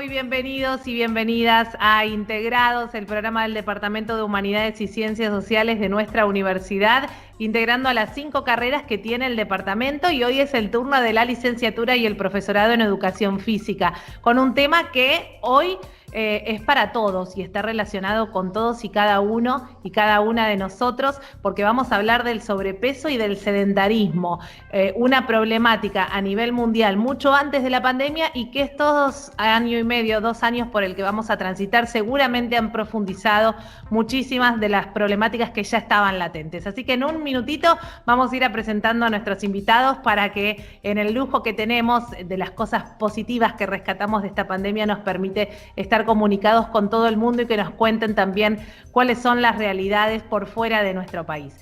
Muy bienvenidos y bienvenidas a Integrados, el programa del Departamento de Humanidades y Ciencias Sociales de nuestra universidad, integrando a las 5 carreras que tiene el departamento, y hoy es el turno de la licenciatura y el profesorado en Educación Física, con un tema que hoy es para todos y está relacionado con todos y cada uno y cada una de nosotros, porque vamos a hablar del sobrepeso y del sedentarismo, una problemática a nivel mundial mucho antes de la pandemia, y que estos año y medio, 2 años por el que vamos a transitar, seguramente han profundizado muchísimas de las problemáticas que ya estaban latentes. Así que en un minutito vamos a ir presentando a nuestros invitados para que, en el lujo que tenemos de las cosas positivas que rescatamos de esta pandemia, nos permite estar comunicados con todo el mundo y que nos cuenten también cuáles son las realidades por fuera de nuestro país.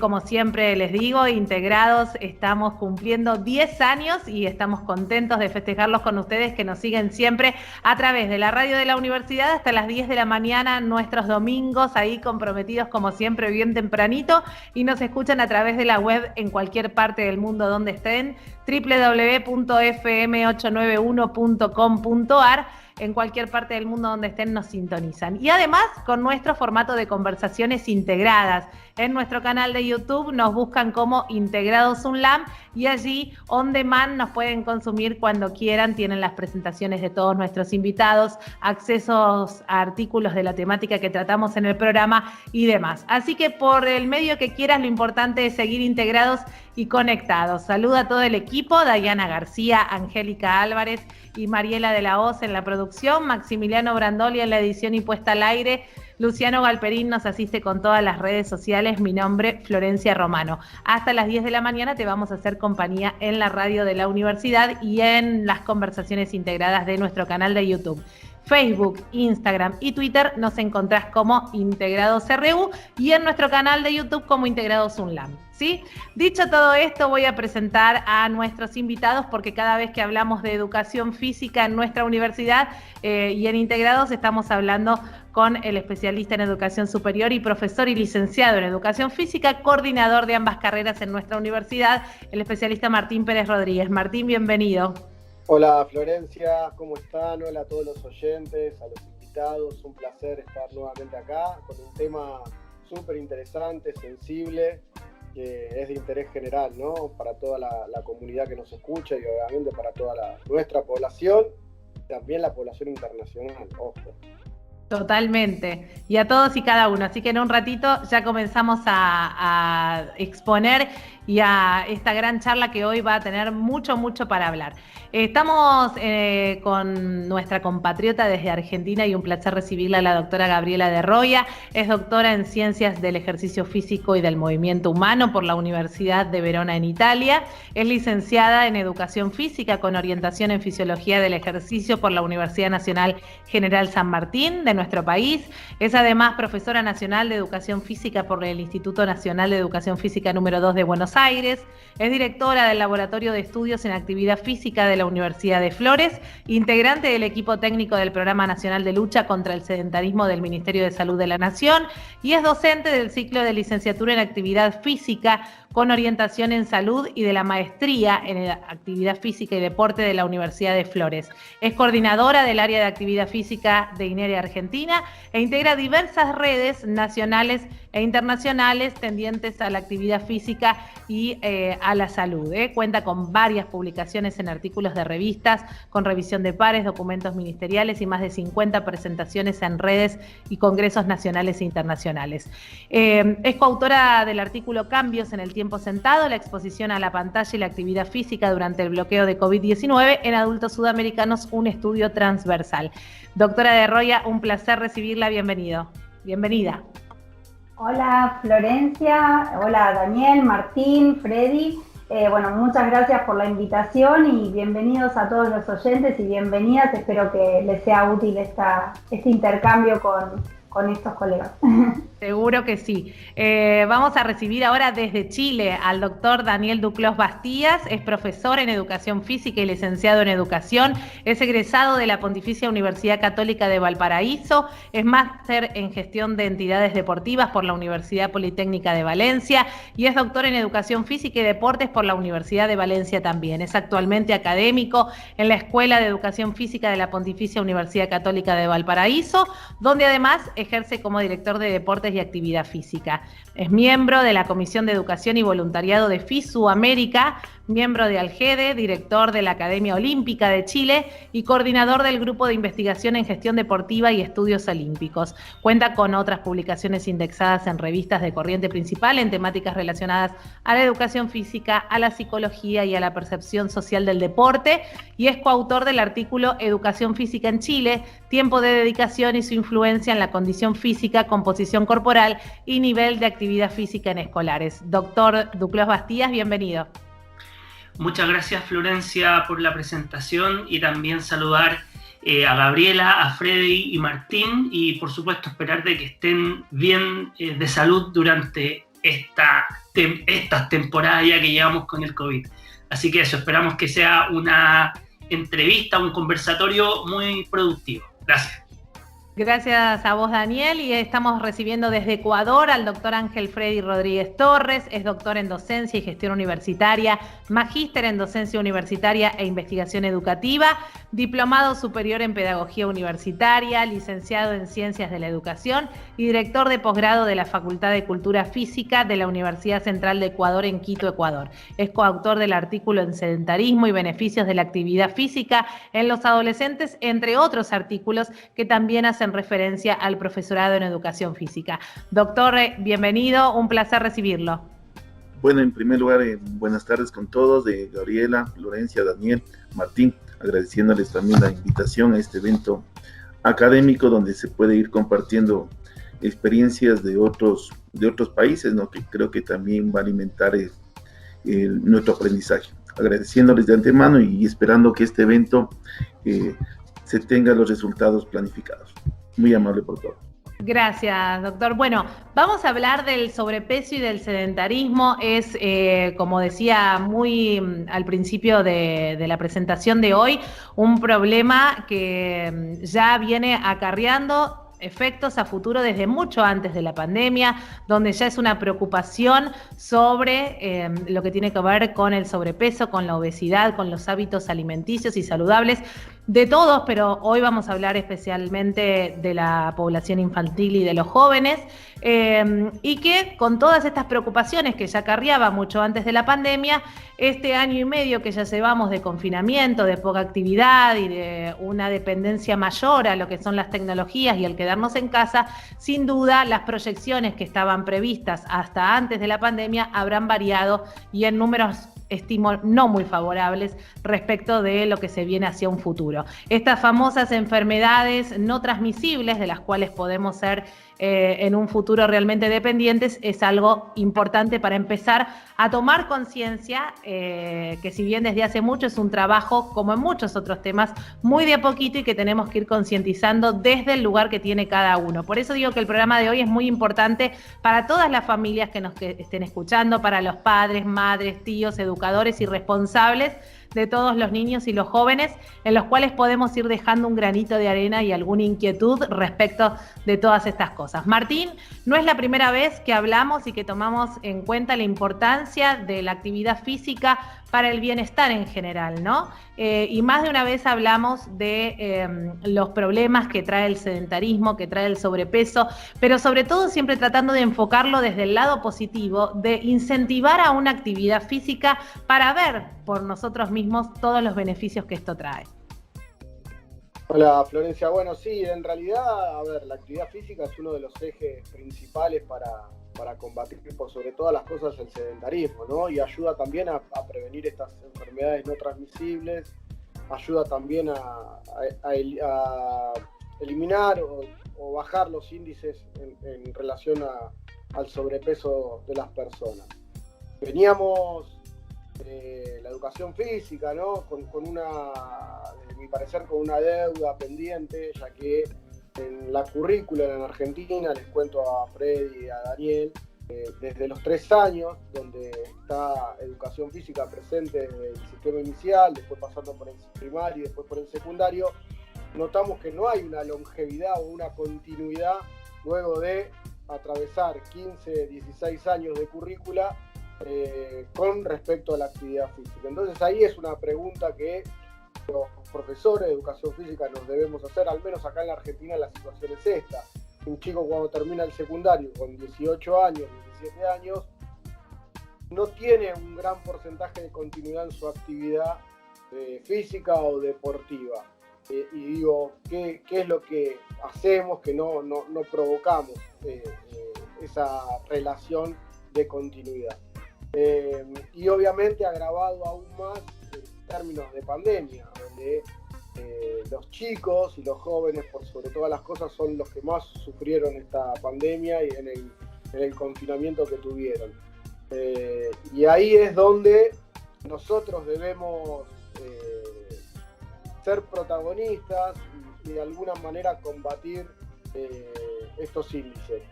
Como siempre les digo, Integrados, estamos cumpliendo 10 años y estamos contentos de festejarlos con ustedes, que nos siguen siempre a través de la radio de la universidad hasta las 10 de la mañana, nuestros domingos, ahí comprometidos como siempre bien tempranito, y nos escuchan a través de la web en cualquier parte del mundo donde estén, www.fm891.com.ar. En cualquier parte del mundo donde estén nos sintonizan. Y además con nuestro formato de conversaciones integradas. En nuestro canal de YouTube nos buscan como Integrados UNLAM, y allí on demand nos pueden consumir cuando quieran. Tienen las presentaciones de todos nuestros invitados, accesos a artículos de la temática que tratamos en el programa y demás. Así que por el medio que quieras, lo importante es seguir integrados y conectados. Saluda a todo el equipo: Dayana García, Angélica Álvarez y Mariela de la Hoz en la producción, Maximiliano Brandoli en la edición y puesta al aire, Luciano Galperín nos asiste con todas las redes sociales. Mi nombre, Florencia Romano. Hasta las 10 de la mañana te vamos a hacer compañía en la radio de la universidad y en las conversaciones integradas de nuestro canal de YouTube. Facebook, Instagram y Twitter nos encontrás como Integrados RU, y en nuestro canal de YouTube como Integrados UNLAM. ¿Sí? Dicho todo esto, voy a presentar a nuestros invitados, porque cada vez que hablamos de educación física en nuestra universidad y en Integrados, estamos hablando con el especialista en educación superior y profesor y licenciado en educación física, coordinador de ambas carreras en nuestra universidad, el especialista Martín Pérez Rodríguez. Martín, bienvenido. Hola Florencia, ¿cómo están? Hola a todos los oyentes, a los invitados. Un placer estar nuevamente acá con un tema súper interesante, sensible, que es de interés general, ¿no? Para toda la comunidad que nos escucha, y obviamente para toda nuestra población, también la población internacional, ojo. Totalmente, y a todos y cada uno. Así que en un ratito ya comenzamos a exponer y a esta gran charla que hoy va a tener mucho para hablar. Estamos con nuestra compatriota desde Argentina, y un placer recibirla, la doctora Gabriela de Roya. Es doctora en Ciencias del Ejercicio Físico y del Movimiento Humano por la Universidad de Verona en Italia. Es licenciada en Educación Física con orientación en Fisiología del Ejercicio por la Universidad Nacional General San Martín de nuestro país. Es además profesora nacional de Educación Física por el Instituto Nacional de Educación Física número 2 de Buenos Aires. Es directora del Laboratorio de Estudios en Actividad Física de la Universidad de Flores, integrante del equipo técnico del Programa Nacional de Lucha contra el Sedentarismo del Ministerio de Salud de la Nación, y es docente del ciclo de licenciatura en Actividad Física con orientación en salud y de la maestría en actividad física y deporte de la Universidad de Flores. Es coordinadora del área de actividad física de INERE Argentina e integra diversas redes nacionales e internacionales tendientes a la actividad física y a la salud. Cuenta con varias publicaciones en artículos de revistas, con revisión de pares, documentos ministeriales y más de 50 presentaciones en redes y congresos nacionales e internacionales. Es coautora del artículo Cambios en el tiempo sentado, la exposición a la pantalla y la actividad física durante el bloqueo de COVID-19 en adultos sudamericanos, un estudio transversal. Doctora de Roya, un placer recibirla. Bienvenida. Hola Florencia, hola Daniel, Martín, Freddy. Muchas gracias por la invitación y bienvenidos a todos los oyentes y bienvenidas. Espero que les sea útil este intercambio con estos colegas. Seguro que sí. Vamos a recibir ahora desde Chile al doctor Daniel Duclos Bastías. Es profesor en Educación Física y licenciado en Educación. Es egresado de la Pontificia Universidad Católica de Valparaíso. Es máster en Gestión de Entidades Deportivas por la Universidad Politécnica de Valencia y es doctor en Educación Física y Deportes por la Universidad de Valencia también. Es actualmente académico en la Escuela de Educación Física de la Pontificia Universidad Católica de Valparaíso, donde además ejerce como director de Deportes y Actividad Física. Es miembro de la Comisión de Educación y Voluntariado de FISU América, miembro de Algede, director de la Academia Olímpica de Chile y coordinador del Grupo de Investigación en Gestión Deportiva y Estudios Olímpicos. Cuenta con otras publicaciones indexadas en revistas de corriente principal en temáticas relacionadas a la educación física, a la psicología y a la percepción social del deporte, y es coautor del artículo Educación Física en Chile, tiempo de dedicación y su influencia en la condición física, composición corporal y nivel de actividad física en escolares. Doctor Duclos Bastías, bienvenido. Muchas gracias, Florencia, por la presentación, y también saludar a Gabriela, a Freddy y Martín, y por supuesto esperar de que estén bien de salud durante estas temporadas ya que llevamos con el COVID. Así que eso, esperamos que sea una entrevista, un conversatorio muy productivo. Gracias. Gracias a vos, Daniel, y estamos recibiendo desde Ecuador al doctor Ángel Freddy Rodríguez Torres. Es doctor en Docencia y Gestión Universitaria, magíster en Docencia Universitaria e Investigación Educativa, diplomado superior en Pedagogía Universitaria, licenciado en Ciencias de la Educación y director de posgrado de la Facultad de Cultura Física de la Universidad Central de Ecuador en Quito, Ecuador. Es coautor del artículo en Sedentarismo y Beneficios de la Actividad Física en los Adolescentes, entre otros artículos que también hacen referencia al profesorado en Educación Física. Doctor, bienvenido, un placer recibirlo. Bueno, en primer lugar, buenas tardes con todos, de Gabriela, Florencia, Daniel, Martín, agradeciéndoles también la invitación a este evento académico donde se puede ir compartiendo experiencias de otros países, ¿no? Que creo que también va a alimentar nuestro aprendizaje. Agradeciéndoles de antemano y esperando que este evento se tenga los resultados planificados. Muy amable por todo. Gracias, doctor. Bueno, vamos a hablar del sobrepeso y del sedentarismo. Es, como decía muy al principio de la presentación de hoy, un problema que ya viene acarreando efectos a futuro desde mucho antes de la pandemia, donde ya es una preocupación sobre lo que tiene que ver con el sobrepeso, con la obesidad, con los hábitos alimenticios y saludables de todos, pero hoy vamos a hablar especialmente de la población infantil y de los jóvenes, y que con todas estas preocupaciones que ya acarreaba mucho antes de la pandemia, este año y medio que ya llevamos de confinamiento, de poca actividad y de una dependencia mayor a lo que son las tecnologías y el quedarnos en casa, sin duda las proyecciones que estaban previstas hasta antes de la pandemia habrán variado y en números estimo no muy favorables respecto de lo que se viene hacia un futuro. Estas famosas enfermedades no transmisibles, de las cuales podemos ser en un futuro realmente dependientes, es algo importante para empezar a tomar conciencia, que si bien desde hace mucho es un trabajo, como en muchos otros temas, muy de a poquito y que tenemos que ir concientizando desde el lugar que tiene cada uno. Por eso digo que el programa de hoy es muy importante para todas las familias que nos estén escuchando, para los padres, madres, tíos, educadores y responsables de todos los niños y los jóvenes, en los cuales podemos ir dejando un granito de arena y alguna inquietud respecto de todas estas cosas. Martín, no es la primera vez que hablamos y que tomamos en cuenta la importancia de la actividad física para el bienestar en general, ¿no? Y más de una vez hablamos de los problemas que trae el sedentarismo, que trae el sobrepeso, pero sobre todo siempre tratando de enfocarlo desde el lado positivo, de incentivar a una actividad física para ver por nosotros mismos todos los beneficios que esto trae. Hola, Florencia. Bueno, sí, en realidad, a ver, la actividad física es uno de los ejes principales para combatir por sobre todas las cosas el sedentarismo, ¿no? Y ayuda también a prevenir estas enfermedades no transmisibles, ayuda también a eliminar o bajar los índices en relación al sobrepeso de las personas. Veníamos la educación física, ¿no? Con una, desde mi parecer, con una deuda pendiente, ya que en la currícula en Argentina, les cuento a Freddy y a Daniel, desde los 3 años, donde está educación física presente desde el sistema inicial, después pasando por el primario y después por el secundario, notamos que no hay una longevidad o una continuidad luego de atravesar 15, 16 años de currícula con respecto a la actividad física. Entonces ahí es una pregunta que los profesores de educación física nos debemos hacer, al menos acá en la Argentina la situación es esta. Un chico cuando termina el secundario con 18 años, 17 años, no tiene un gran porcentaje de continuidad en su actividad física o deportiva. Y digo, ¿qué es lo que hacemos que no provocamos esa relación de continuidad? Y obviamente agravado aún más en términos de pandemia, donde los chicos y los jóvenes, por sobre todas las cosas, son los que más sufrieron esta pandemia y en el confinamiento que tuvieron. Y ahí es donde nosotros debemos ser protagonistas y de alguna manera combatir estos índices.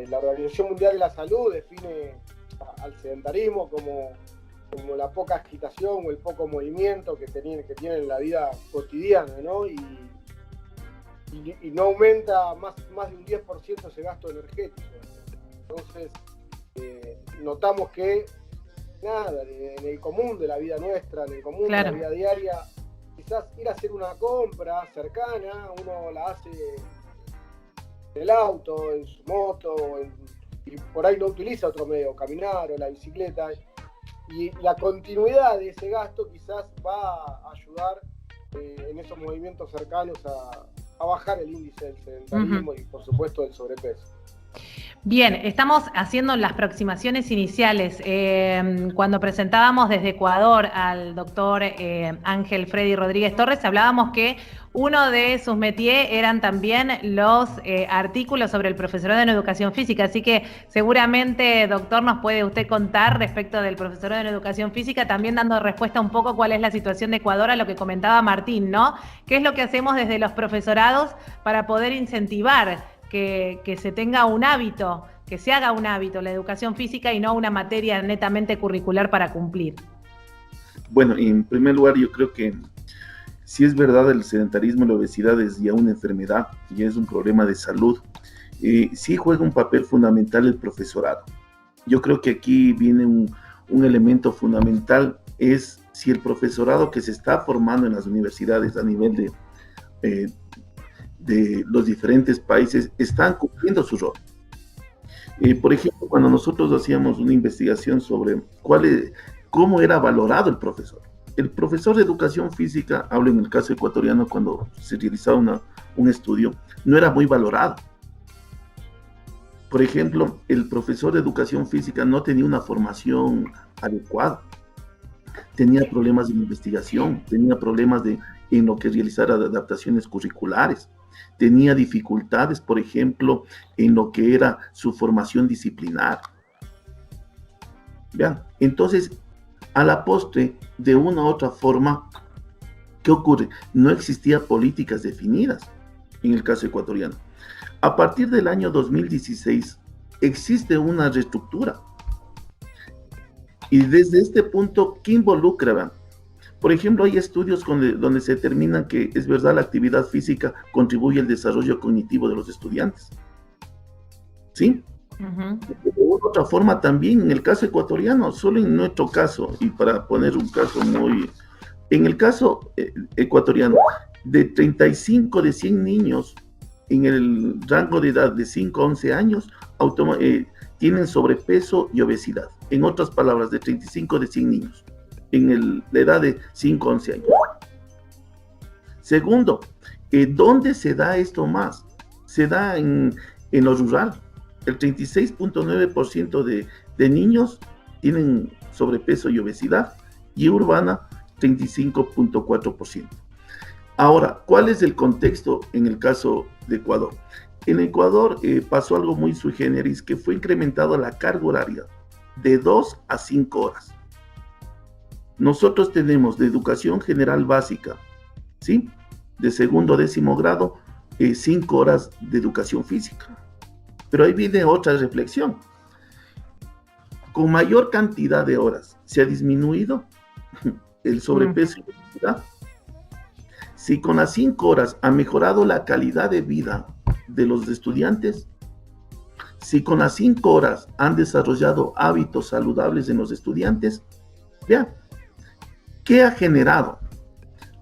La Organización Mundial de la Salud define al sedentarismo como la poca agitación o el poco movimiento que tienen en la vida cotidiana, ¿no? Y no aumenta más de un 10% ese gasto energético. Entonces, notamos que en el común de la vida nuestra, en el común de la vida diaria, quizás ir a hacer una compra cercana, uno la hace en el auto, en su moto, y por ahí no utiliza otro medio, caminar o la bicicleta. Y la continuidad de ese gasto quizás va a ayudar en esos movimientos cercanos a bajar el índice del sedentarismo y por supuesto del sobrepeso. Bien, estamos haciendo las aproximaciones iniciales. Cuando presentábamos desde Ecuador al doctor Ángel Freddy Rodríguez Torres, hablábamos que uno de sus métiers eran también los artículos sobre el profesorado en educación física, así que seguramente, doctor, nos puede usted contar respecto del profesorado en educación física, también dando respuesta un poco cuál es la situación de Ecuador a lo que comentaba Martín, ¿no? ¿Qué es lo que hacemos desde los profesorados para poder incentivar que se tenga un hábito, que se haga un hábito la educación física y no una materia netamente curricular para cumplir? Bueno, en primer lugar, yo creo que si es verdad, el sedentarismo, la obesidad es ya una enfermedad, ya es un problema de salud. Sí juega un papel fundamental el profesorado. Yo creo que aquí viene un elemento fundamental, es si el profesorado que se está formando en las universidades a nivel de los diferentes países están cumpliendo su rol. Por ejemplo, cuando nosotros hacíamos una investigación sobre cómo era valorado el profesor. El profesor de educación física, hablo en el caso ecuatoriano, cuando se realizaba un estudio, no era muy valorado. Por ejemplo, el profesor de educación física no tenía una formación adecuada. Tenía problemas de investigación, tenía problemas en lo que realizar adaptaciones curriculares. Tenía dificultades, por ejemplo, en lo que era su formación disciplinar. Vean, entonces, a la postre, de una u otra forma, ¿qué ocurre? No existían políticas definidas en el caso ecuatoriano. A partir del año 2016, existe una reestructura. Y desde este punto, ¿qué involucra? Vean? Por ejemplo, hay estudios donde se determina que es verdad la actividad física contribuye al desarrollo cognitivo de los estudiantes. ¿Sí? De otra forma también, en el caso ecuatoriano, solo en nuestro caso, y para poner un caso en el caso ecuatoriano, de 35 de 100 niños en el rango de edad de 5 a 11 años, tienen sobrepeso y obesidad. En otras palabras, de 35 de 100 niños. En la edad de 5 a 11 años. Segundo, ¿dónde se da esto más? Se da en lo rural. El 36.9% de niños tienen sobrepeso y obesidad, y urbana 35.4%. Ahora, ¿cuál es el contexto en el caso de Ecuador? En Ecuador pasó algo muy sui generis, que fue incrementado la carga horaria de 2 a 5 horas. Nosotros tenemos de educación general básica, ¿sí? De segundo a 10º grado, 5 horas de educación física. Pero ahí viene otra reflexión. Con mayor cantidad de horas se ha disminuido el sobrepeso y la obesidad. Si con las 5 horas ha mejorado la calidad de vida de los estudiantes, si con las 5 horas han desarrollado hábitos saludables en los estudiantes, vean, ¿qué ha generado?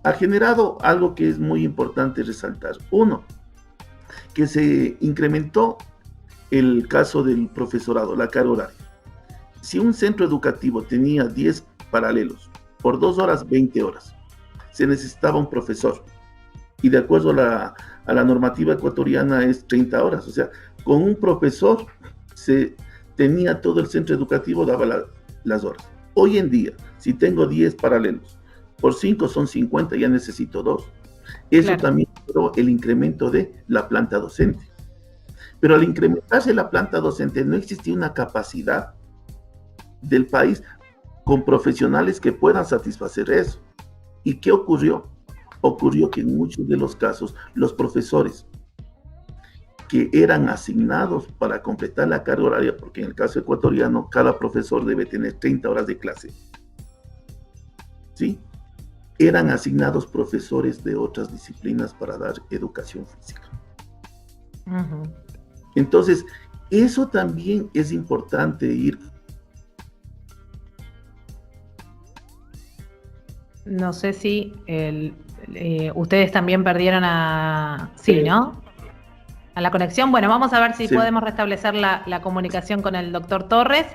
Ha generado algo que es muy importante resaltar. Uno, que se incrementó el caso del profesorado, la carga horaria. Si un centro educativo tenía 10 paralelos, por 2 horas, 20 horas, se necesitaba un profesor. Y de acuerdo a la normativa ecuatoriana es 30 horas. O sea, con un profesor se tenía todo el centro educativo, daba las horas. Hoy en día, si tengo 10 paralelos, por 5 son 50, ya necesito 2. Eso claro. También logró el incremento de la planta docente. Pero al incrementarse la planta docente, no existía una capacidad del país con profesionales que puedan satisfacer eso. ¿Y qué ocurrió? Ocurrió que en muchos de los casos, los profesores que eran asignados para completar la carga horaria, porque en el caso ecuatoriano, cada profesor debe tener 30 horas de clase, ¿sí? Eran asignados profesores de otras disciplinas para dar educación física. Uh-huh. Entonces, eso también es importante ir. No sé si ustedes también perdieron sí, ¿no? A la conexión. Bueno, vamos a ver si podemos restablecer la comunicación con el doctor Torres.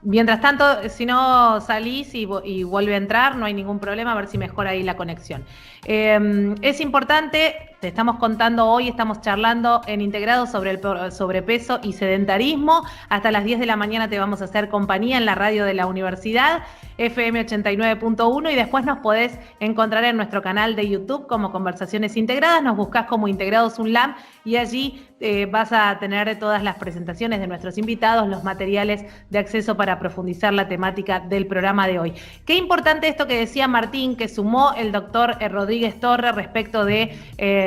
Mientras tanto, si no salís y vuelve a entrar, no hay ningún problema, a ver si mejora ahí la conexión. Es importante, te estamos contando hoy, estamos charlando en Integrados sobre el sobrepeso y sedentarismo. Hasta las 10 de la mañana te vamos a hacer compañía en la radio de la universidad, FM 89.1, y después nos podés encontrar en nuestro canal de YouTube como Conversaciones Integradas. Nos buscás como Integrados UNLAM y allí vas a tener todas las presentaciones de nuestros invitados, los materiales de acceso para profundizar la temática del programa de hoy. Qué importante esto que decía Martín, que sumó el doctor Rodríguez Torres respecto de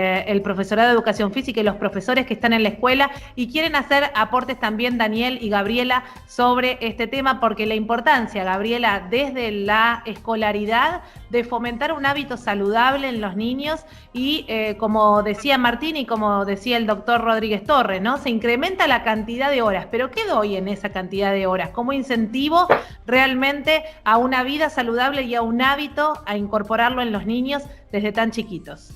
el profesorado de educación física y los profesores que están en la escuela, y quieren hacer aportes también Daniel y Gabriela sobre este tema, porque la importancia, Gabriela, desde la escolaridad, de fomentar un hábito saludable en los niños y como decía Martín y como decía el doctor Rodríguez Torres, ¿no? Se incrementa la cantidad de horas, pero ¿qué doy en esa cantidad de horas? ¿Cómo incentivo realmente a una vida saludable y a un hábito a incorporarlo en los niños desde tan chiquitos?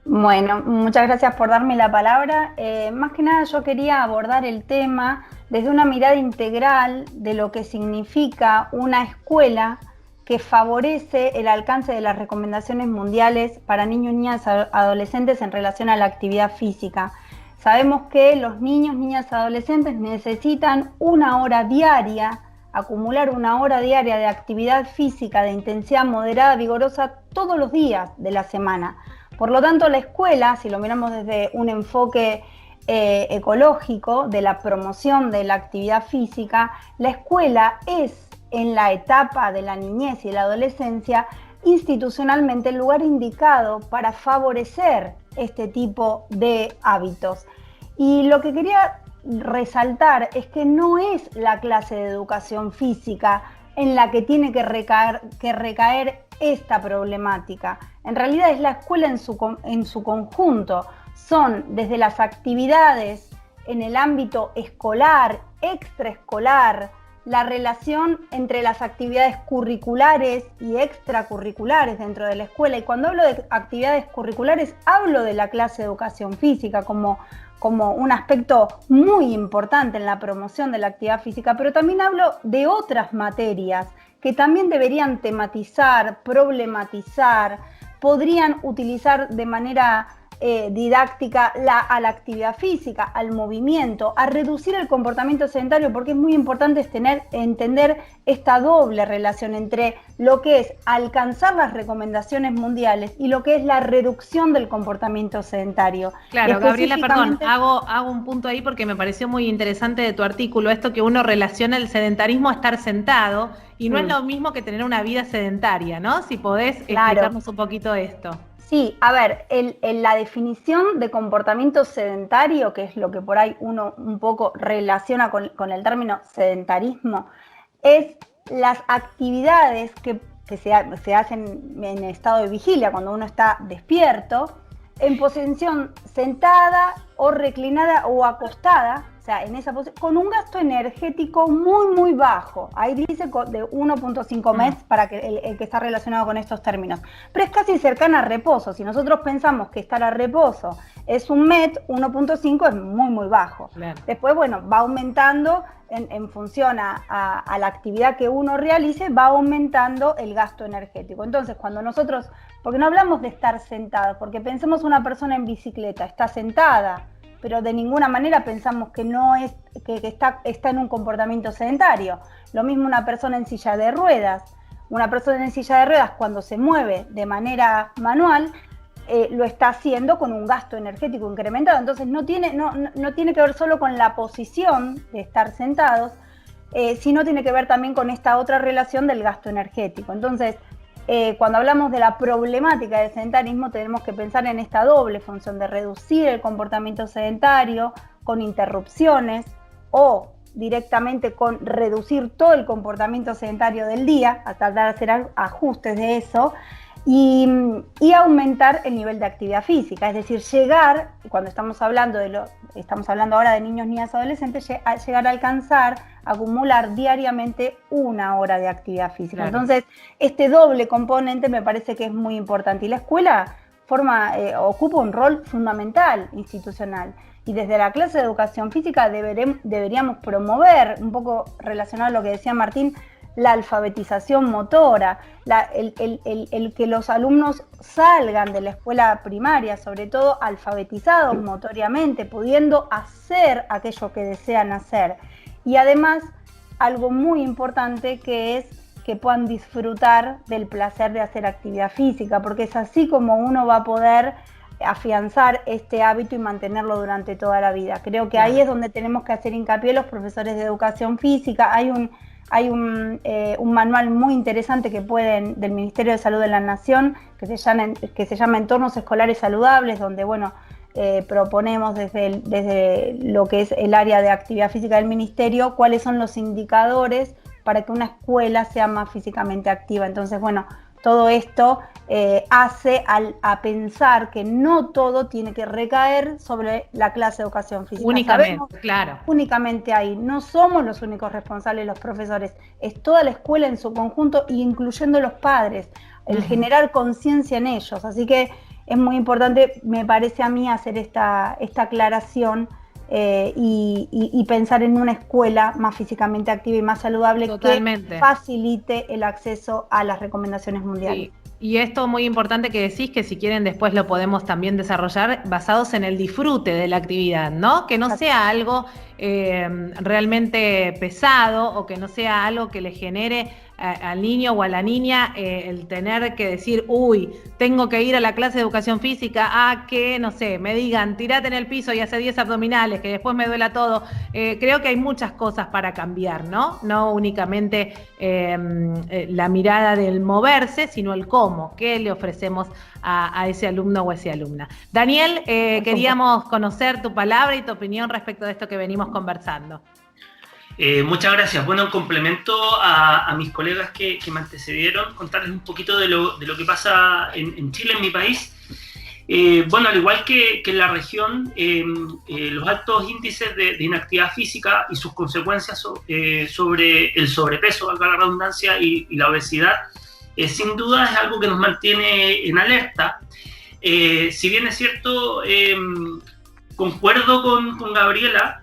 Bueno, muchas gracias por darme la palabra. Más que nada yo quería abordar el tema desde una mirada integral de lo que significa una escuela que favorece el alcance de las recomendaciones mundiales para niños, niñas y adolescentes en relación a la actividad física. Sabemos que los niños, niñas y adolescentes necesitan una hora diaria, acumular una hora diaria de actividad física de intensidad moderada, vigorosa, todos los días de la semana. Por lo tanto, la escuela, si lo miramos desde un enfoque ecológico de la promoción de la actividad física, la escuela es, en la etapa de la niñez y la adolescencia, institucionalmente el lugar indicado para favorecer este tipo de hábitos. Y lo que quería resaltar es que no es la clase de educación física en la que tiene que recaer esta problemática. En realidad es la escuela en su conjunto. Son desde las actividades en el ámbito escolar, extraescolar, la relación entre las actividades curriculares y extracurriculares dentro de la escuela. Y cuando hablo de actividades curriculares, hablo de la clase de educación física como un aspecto muy importante en la promoción de la actividad física, pero también hablo de otras materias que también deberían tematizar, problematizar, podrían utilizar de manera didáctica a la actividad física, al movimiento, a reducir el comportamiento sedentario, porque es muy importante entender esta doble relación entre lo que es alcanzar las recomendaciones mundiales y lo que es la reducción del comportamiento sedentario. Claro, Gabriela, perdón, hago un punto ahí porque me pareció muy interesante de tu artículo, esto que uno relaciona el sedentarismo a estar sentado, y no es lo mismo que tener una vida sedentaria, ¿no? Si podés explicarnos un poquito esto. Sí, a ver, la definición de comportamiento sedentario, que es lo que por ahí uno un poco relaciona con el término sedentarismo, es las actividades que se hacen en estado de vigilia, cuando uno está despierto, en posición sentada o reclinada o acostada, o sea, en esa posición, con un gasto energético muy, muy bajo. Ahí dice de 1.5 METs para que el que está relacionado con estos términos. Pero es casi cercana a reposo. Si nosotros pensamos que estar a reposo es un MET, 1.5 es muy, muy bajo. Claro. Después, bueno, va aumentando en función a la actividad que uno realice, va aumentando el gasto energético. Entonces, cuando nosotros, porque no hablamos de estar sentados, porque pensemos una persona en bicicleta, está sentada, pero de ninguna manera pensamos que no es que está en un comportamiento sedentario. Lo mismo una persona en silla de ruedas. Una persona en silla de ruedas, cuando se mueve de manera manual, lo está haciendo con un gasto energético incrementado. Entonces no tiene que ver solo con la posición de estar sentados, sino tiene que ver también con esta otra relación del gasto energético. Entonces, cuando hablamos de la problemática del sedentarismo, tenemos que pensar en esta doble función de reducir el comportamiento sedentario con interrupciones o directamente con reducir todo el comportamiento sedentario del día, a tratar de hacer ajustes de eso, y aumentar el nivel de actividad física, es decir, llegar, cuando estamos hablando ahora de niños, niñas, adolescentes, llegar a acumular diariamente 1 hora de actividad física. Claro. Entonces, este doble componente me parece que es muy importante, y la escuela ocupa un rol fundamental institucional, y desde la clase de educación física deberíamos promover, un poco relacionado a lo que decía Martín, la alfabetización motora, el que los alumnos salgan de la escuela primaria, sobre todo alfabetizados motoriamente, pudiendo hacer aquello que desean hacer. Y además, algo muy importante que es que puedan disfrutar del placer de hacer actividad física, porque es así como uno va a poder afianzar este hábito y mantenerlo durante toda la vida. Creo que ahí es donde tenemos que hacer hincapié los profesores de educación física. Hay un manual muy interesante del Ministerio de Salud de la Nación que se llama Entornos Escolares Saludables, donde proponemos desde lo que es el área de actividad física del Ministerio cuáles son los indicadores para que una escuela sea más físicamente activa. Entonces, todo esto hace a pensar que no todo tiene que recaer sobre la clase de educación física. Únicamente, claro. Únicamente ahí. No somos los únicos responsables, los profesores. Es toda la escuela en su conjunto, incluyendo los padres, el generar conciencia en ellos. Así que es muy importante, me parece a mí, hacer esta aclaración y pensar en una escuela más físicamente activa y más saludable. Totalmente. Que facilite el acceso a las recomendaciones mundiales. Sí. Y esto muy importante que decís, que si quieren después lo podemos también desarrollar basados en el disfrute de la actividad, ¿no? Que no sea algo realmente pesado, o que no sea algo que le genere al niño o a la niña el tener que decir, uy, tengo que ir a la clase de educación física a que, no sé, me digan, tirate en el piso y hace 10 abdominales, que después me duela todo. Creo que hay muchas cosas para cambiar, ¿no? No únicamente la mirada del moverse, sino el cómo, qué le ofrecemos a ese alumno o a esa alumna. Daniel, queríamos conocer tu palabra y tu opinión respecto de esto que venimos conversando. Muchas gracias. Bueno, en complemento a mis colegas que me antecedieron, contarles un poquito de lo que pasa en Chile, en mi país. Al igual que en la región, los altos índices de inactividad física y sus consecuencias sobre el sobrepeso, valga la redundancia, y la obesidad, sin duda es algo que nos mantiene en alerta. Si bien es cierto, concuerdo con Gabriela,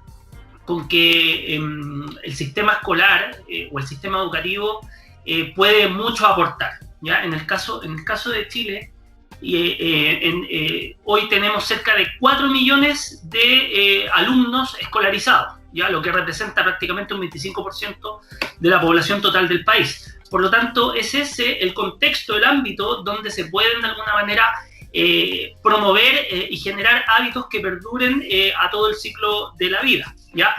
con que el sistema escolar o el sistema educativo puede mucho aportar, ¿ya? En el caso de Chile, hoy tenemos cerca de 4 millones de alumnos escolarizados, ¿ya? Lo que representa prácticamente un 25% de la población total del país. Por lo tanto, es ese el contexto, el ámbito donde se pueden de alguna manera promover y generar hábitos que perduren a todo el ciclo de la vida, ¿ya?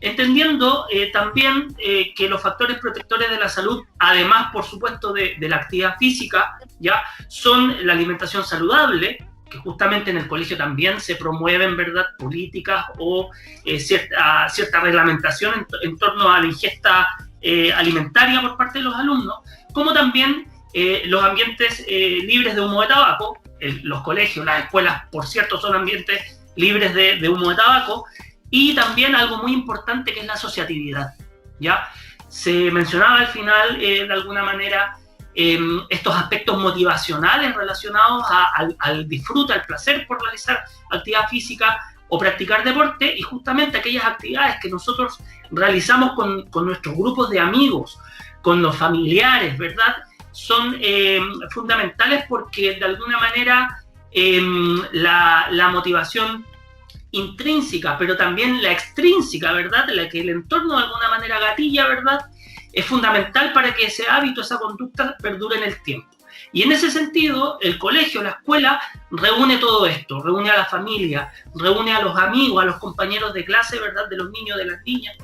entendiendo también que los factores protectores de la salud, además, por supuesto, de la actividad física, ya son la alimentación saludable, que justamente en el colegio también se promueven, ¿verdad?, políticas o cierta reglamentación en torno a la ingesta alimentaria por parte de los alumnos, como también los ambientes libres de humo de tabaco. Los colegios, las escuelas, por cierto, son ambientes libres de humo de tabaco, y también algo muy importante que es la asociatividad, ¿ya? Se mencionaba al final, de alguna manera, estos aspectos motivacionales relacionados al disfrute, al placer por realizar actividad física o practicar deporte, y justamente aquellas actividades que nosotros realizamos con nuestros grupos de amigos, con los familiares, ¿verdad?, son fundamentales, porque de alguna manera la motivación intrínseca, pero también la extrínseca, ¿verdad?, la que el entorno de alguna manera gatilla, ¿verdad?, es fundamental para que ese hábito, esa conducta perdure en el tiempo. Y en ese sentido, el colegio, la escuela, reúne todo esto, reúne a la familia, reúne a los amigos, a los compañeros de clase, ¿verdad?, de los niños, de las niñas,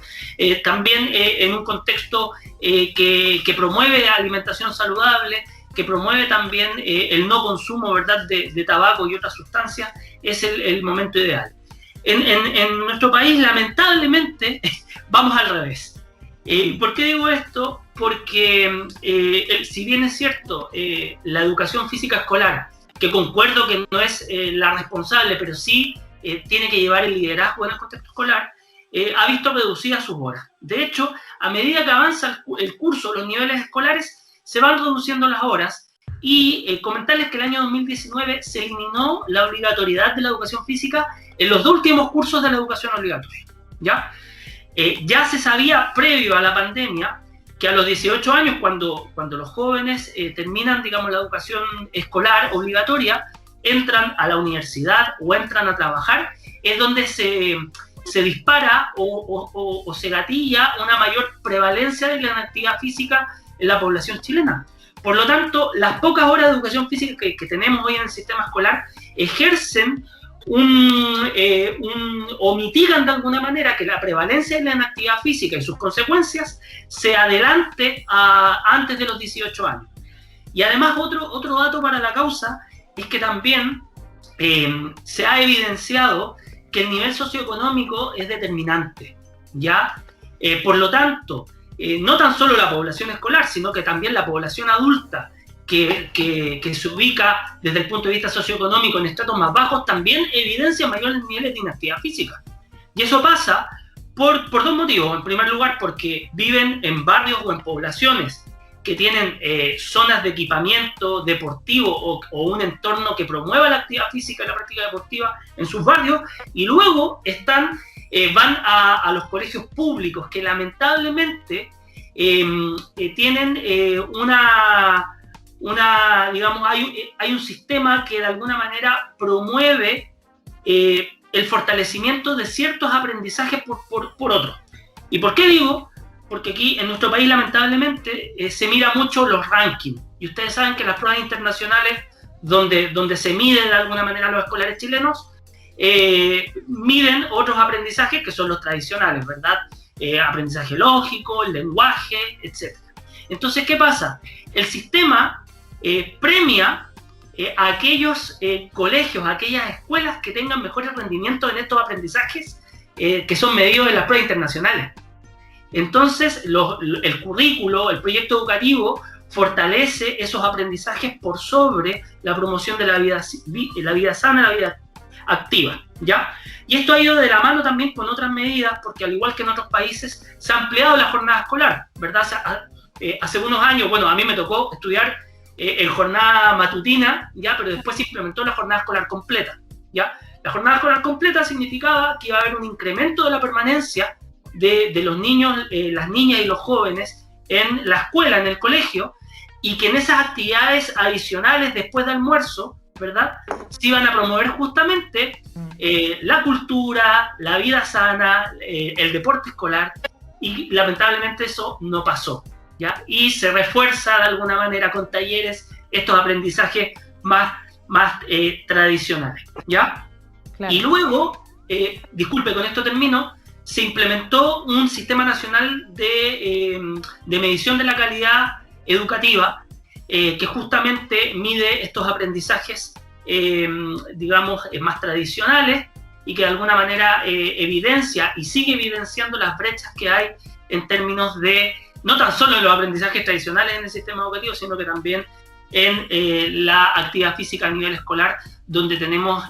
también en un contexto que promueve alimentación saludable, que promueve también el no consumo, ¿verdad?, de tabaco y otras sustancias. Es el momento ideal. En nuestro país, lamentablemente, vamos al revés. ¿Por qué digo esto? Porque si bien es cierto, la educación física escolar, que concuerdo que no es la responsable, pero sí tiene que llevar el liderazgo en el contexto escolar, ha visto reducidas sus horas. De hecho, a medida que avanza el curso, los niveles escolares, se van reduciendo las horas, y comentarles que el año 2019 se eliminó la obligatoriedad de la educación física en los 2 últimos cursos de la educación obligatoria, ¿ya? Ya se sabía previo a la pandemia que a los 18 años, cuando los jóvenes terminan, digamos, la educación escolar obligatoria, entran a la universidad o entran a trabajar, es donde se dispara o se gatilla una mayor prevalencia de la inactividad física en la población chilena. Por lo tanto, las pocas horas de educación física que tenemos hoy en el sistema escolar ejercen o mitigan de alguna manera que la prevalencia de la inactividad física y sus consecuencias se adelante antes de los 18 años. Y además otro dato para la causa es que también se ha evidenciado que el nivel socioeconómico es determinante, ¿ya? Por lo tanto, no tan solo la población escolar, sino que también la población adulta, que se ubica desde el punto de vista socioeconómico en estratos más bajos, también evidencia mayores niveles de inactividad física. Y eso pasa por 2 motivos. En primer lugar, porque viven en barrios o en poblaciones que tienen zonas de equipamiento deportivo o un entorno que promueva la actividad física y la práctica deportiva en sus barrios, y luego van a los colegios públicos, que lamentablemente tienen digamos, hay un sistema que de alguna manera promueve el fortalecimiento de ciertos aprendizajes por otros. ¿Y por qué digo? Porque aquí en nuestro país, lamentablemente, se mira mucho los rankings, y ustedes saben que las pruebas internacionales donde se miden de alguna manera los escolares chilenos, miden otros aprendizajes que son los tradicionales, ¿verdad? Aprendizaje lógico, el lenguaje, etc. Entonces, ¿qué pasa? El sistema premia a aquellos colegios, a aquellas escuelas que tengan mejores rendimientos en estos aprendizajes que son medidos en las pruebas internacionales. Entonces, el currículo, el proyecto educativo, fortalece esos aprendizajes por sobre la promoción de la vida sana, la vida activa, ¿ya? Y esto ha ido de la mano también con otras medidas, porque al igual que en otros países, se ha ampliado la jornada escolar, ¿verdad? Hace unos años, bueno, a mí me tocó estudiar en jornada matutina, ¿ya? Pero después se implementó la jornada escolar completa, ¿ya? La jornada escolar completa significaba que iba a haber un incremento de la permanencia de los niños, las niñas y los jóvenes en la escuela, en el colegio, y que en esas actividades adicionales después de almuerzo, ¿verdad?, se iban a promover justamente la cultura, la vida sana, el deporte escolar, y lamentablemente eso no pasó, ¿ya? Y se refuerza de alguna manera con talleres estos aprendizajes más tradicionales, ¿ya? Claro. Y luego, disculpe, con esto termino, se implementó un sistema nacional de medición de la calidad educativa que justamente mide estos aprendizajes, digamos, más tradicionales y que de alguna manera evidencia y sigue evidenciando las brechas que hay en términos de, no tan solo en los aprendizajes tradicionales en el sistema educativo, sino que también en la actividad física a nivel escolar, donde tenemos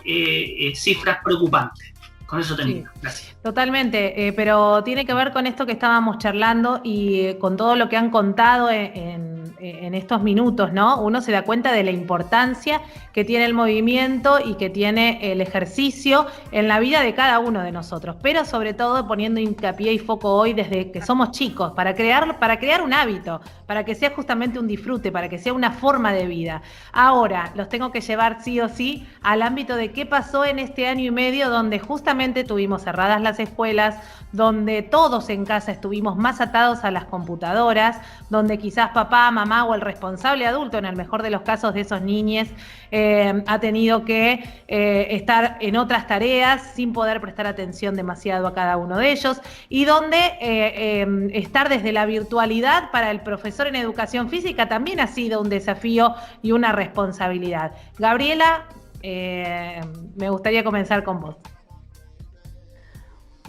cifras preocupantes. Con eso termino. Sí, gracias. Totalmente, pero tiene que ver con esto que estábamos charlando y con todo lo que han contado en estos minutos, ¿no? Uno se da cuenta de la importancia que tiene el movimiento y que tiene el ejercicio en la vida de cada uno de nosotros, pero sobre todo poniendo hincapié y foco hoy desde que somos chicos, para crear un hábito, para que sea justamente un disfrute, para que sea una forma de vida. Ahora, los tengo que llevar sí o sí al ámbito de qué pasó en este año y medio donde justamente tuvimos cerradas las escuelas, donde todos en casa estuvimos más atados a las computadoras, donde quizás papá, mamá o el responsable adulto, en el mejor de los casos de esos niños, ha tenido que estar en otras tareas sin poder prestar atención demasiado a cada uno de ellos, y donde estar desde la virtualidad para el profesor en educación física también ha sido un desafío y una responsabilidad. Gabriela, me gustaría comenzar con vos.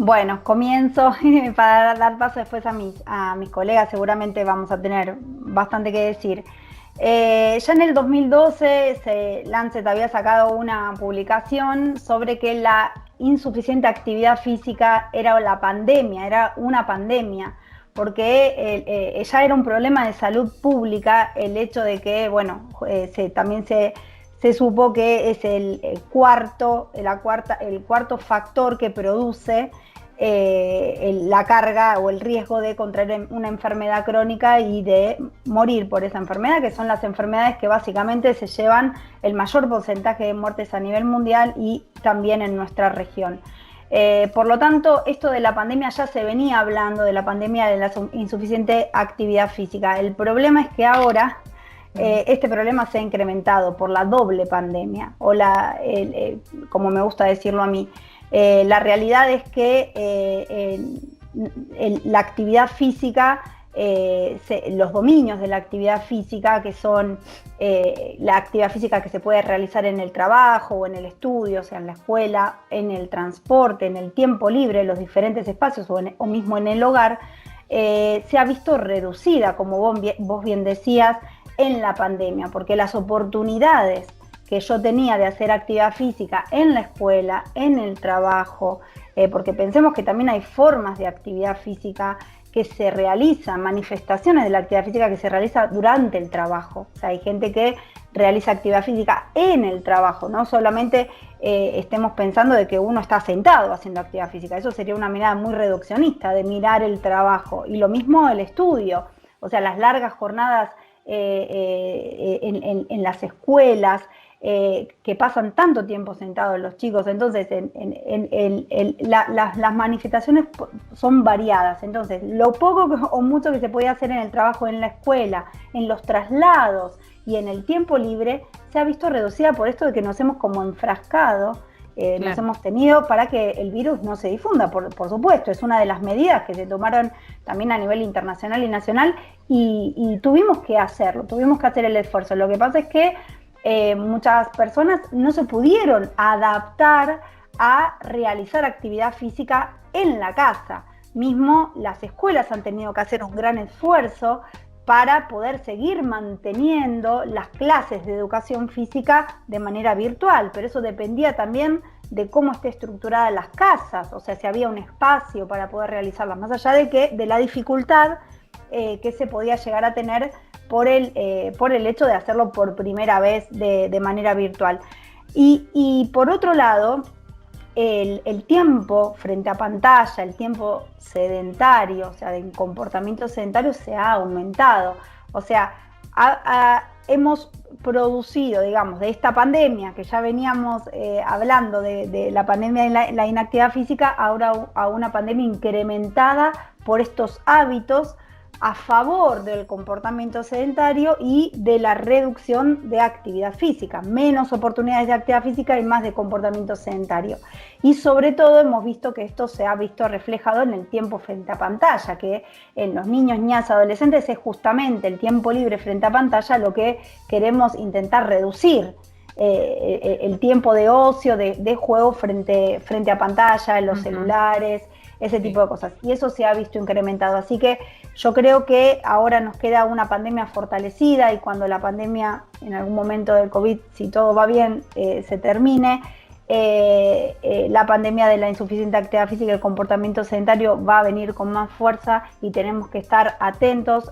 Bueno, comienzo para dar paso después a mis colegas, seguramente vamos a tener bastante que decir. Ya en el 2012 Lancet había sacado una publicación sobre que la insuficiente actividad física era una pandemia, porque ya era un problema de salud pública el hecho de que, bueno, también se supo que es el cuarto factor que produce la carga o el riesgo de contraer una enfermedad crónica y de morir por esa enfermedad, que son las enfermedades que básicamente se llevan el mayor porcentaje de muertes a nivel mundial y también en nuestra región. Por lo tanto, esto de la pandemia ya se venía hablando, de la pandemia de la insuficiente actividad física. El problema es que ahora este problema se ha incrementado por la doble pandemia, o como me gusta decirlo a mí. La realidad es que la actividad física, los dominios de la actividad física, que son la actividad física que se puede realizar en el trabajo o en el estudio, o sea, en la escuela, en el transporte, en el tiempo libre, en los diferentes espacios o mismo en el hogar, se ha visto reducida, como vos bien decías, en la pandemia, porque las oportunidades que yo tenía de hacer actividad física en la escuela, en el trabajo, porque pensemos que también hay formas de actividad física que se realizan, manifestaciones de la actividad física que se realiza durante el trabajo. O sea, hay gente que realiza actividad física en el trabajo, no solamente estemos pensando de que uno está sentado haciendo actividad física. Eso sería una mirada muy reduccionista de mirar el trabajo. Y lo mismo el estudio, o sea, las largas jornadas en las escuelas, que pasan tanto tiempo sentados los chicos. Entonces las manifestaciones son variadas. Entonces lo poco o mucho que se puede hacer en el trabajo, en la escuela, en los traslados y en el tiempo libre, se ha visto reducida por esto de que nos hemos como enfrascado, claro, nos hemos tenido para que el virus no se difunda, por supuesto. Es una de las medidas que se tomaron también a nivel internacional y nacional, y tuvimos que hacerlo, tuvimos que hacer el esfuerzo. Lo que pasa es que muchas personas no se pudieron adaptar a realizar actividad física en la casa. Mismo las escuelas han tenido que hacer un gran esfuerzo para poder seguir manteniendo las clases de educación física de manera virtual, pero eso dependía también de cómo esté estructurada las casas, o sea, si había un espacio para poder realizarlas, más allá de la dificultad que se podía llegar a tener por el hecho de hacerlo por primera vez de manera virtual. Y por otro lado, el tiempo frente a pantalla, el tiempo sedentario, o sea, de comportamiento sedentario, se ha aumentado. O sea, hemos producido, digamos, de esta pandemia, que ya veníamos hablando de la pandemia de la inactividad física, ahora a una pandemia incrementada por estos hábitos a favor del comportamiento sedentario y de la reducción de actividad física, menos oportunidades de actividad física y más de comportamiento sedentario. Y sobre todo hemos visto que esto se ha visto reflejado en el tiempo frente a pantalla, que en los niños, niñas, adolescentes es justamente el tiempo libre frente a pantalla lo que queremos intentar reducir. El tiempo de ocio, de juego frente a pantalla, en los celulares, ese tipo de cosas. Y eso se ha visto incrementado. Así que yo creo que ahora nos queda una pandemia fortalecida, y cuando la pandemia, en algún momento del COVID, si todo va bien, se termine, la pandemia de la insuficiente actividad física y el comportamiento sedentario va a venir con más fuerza y tenemos que estar atentos.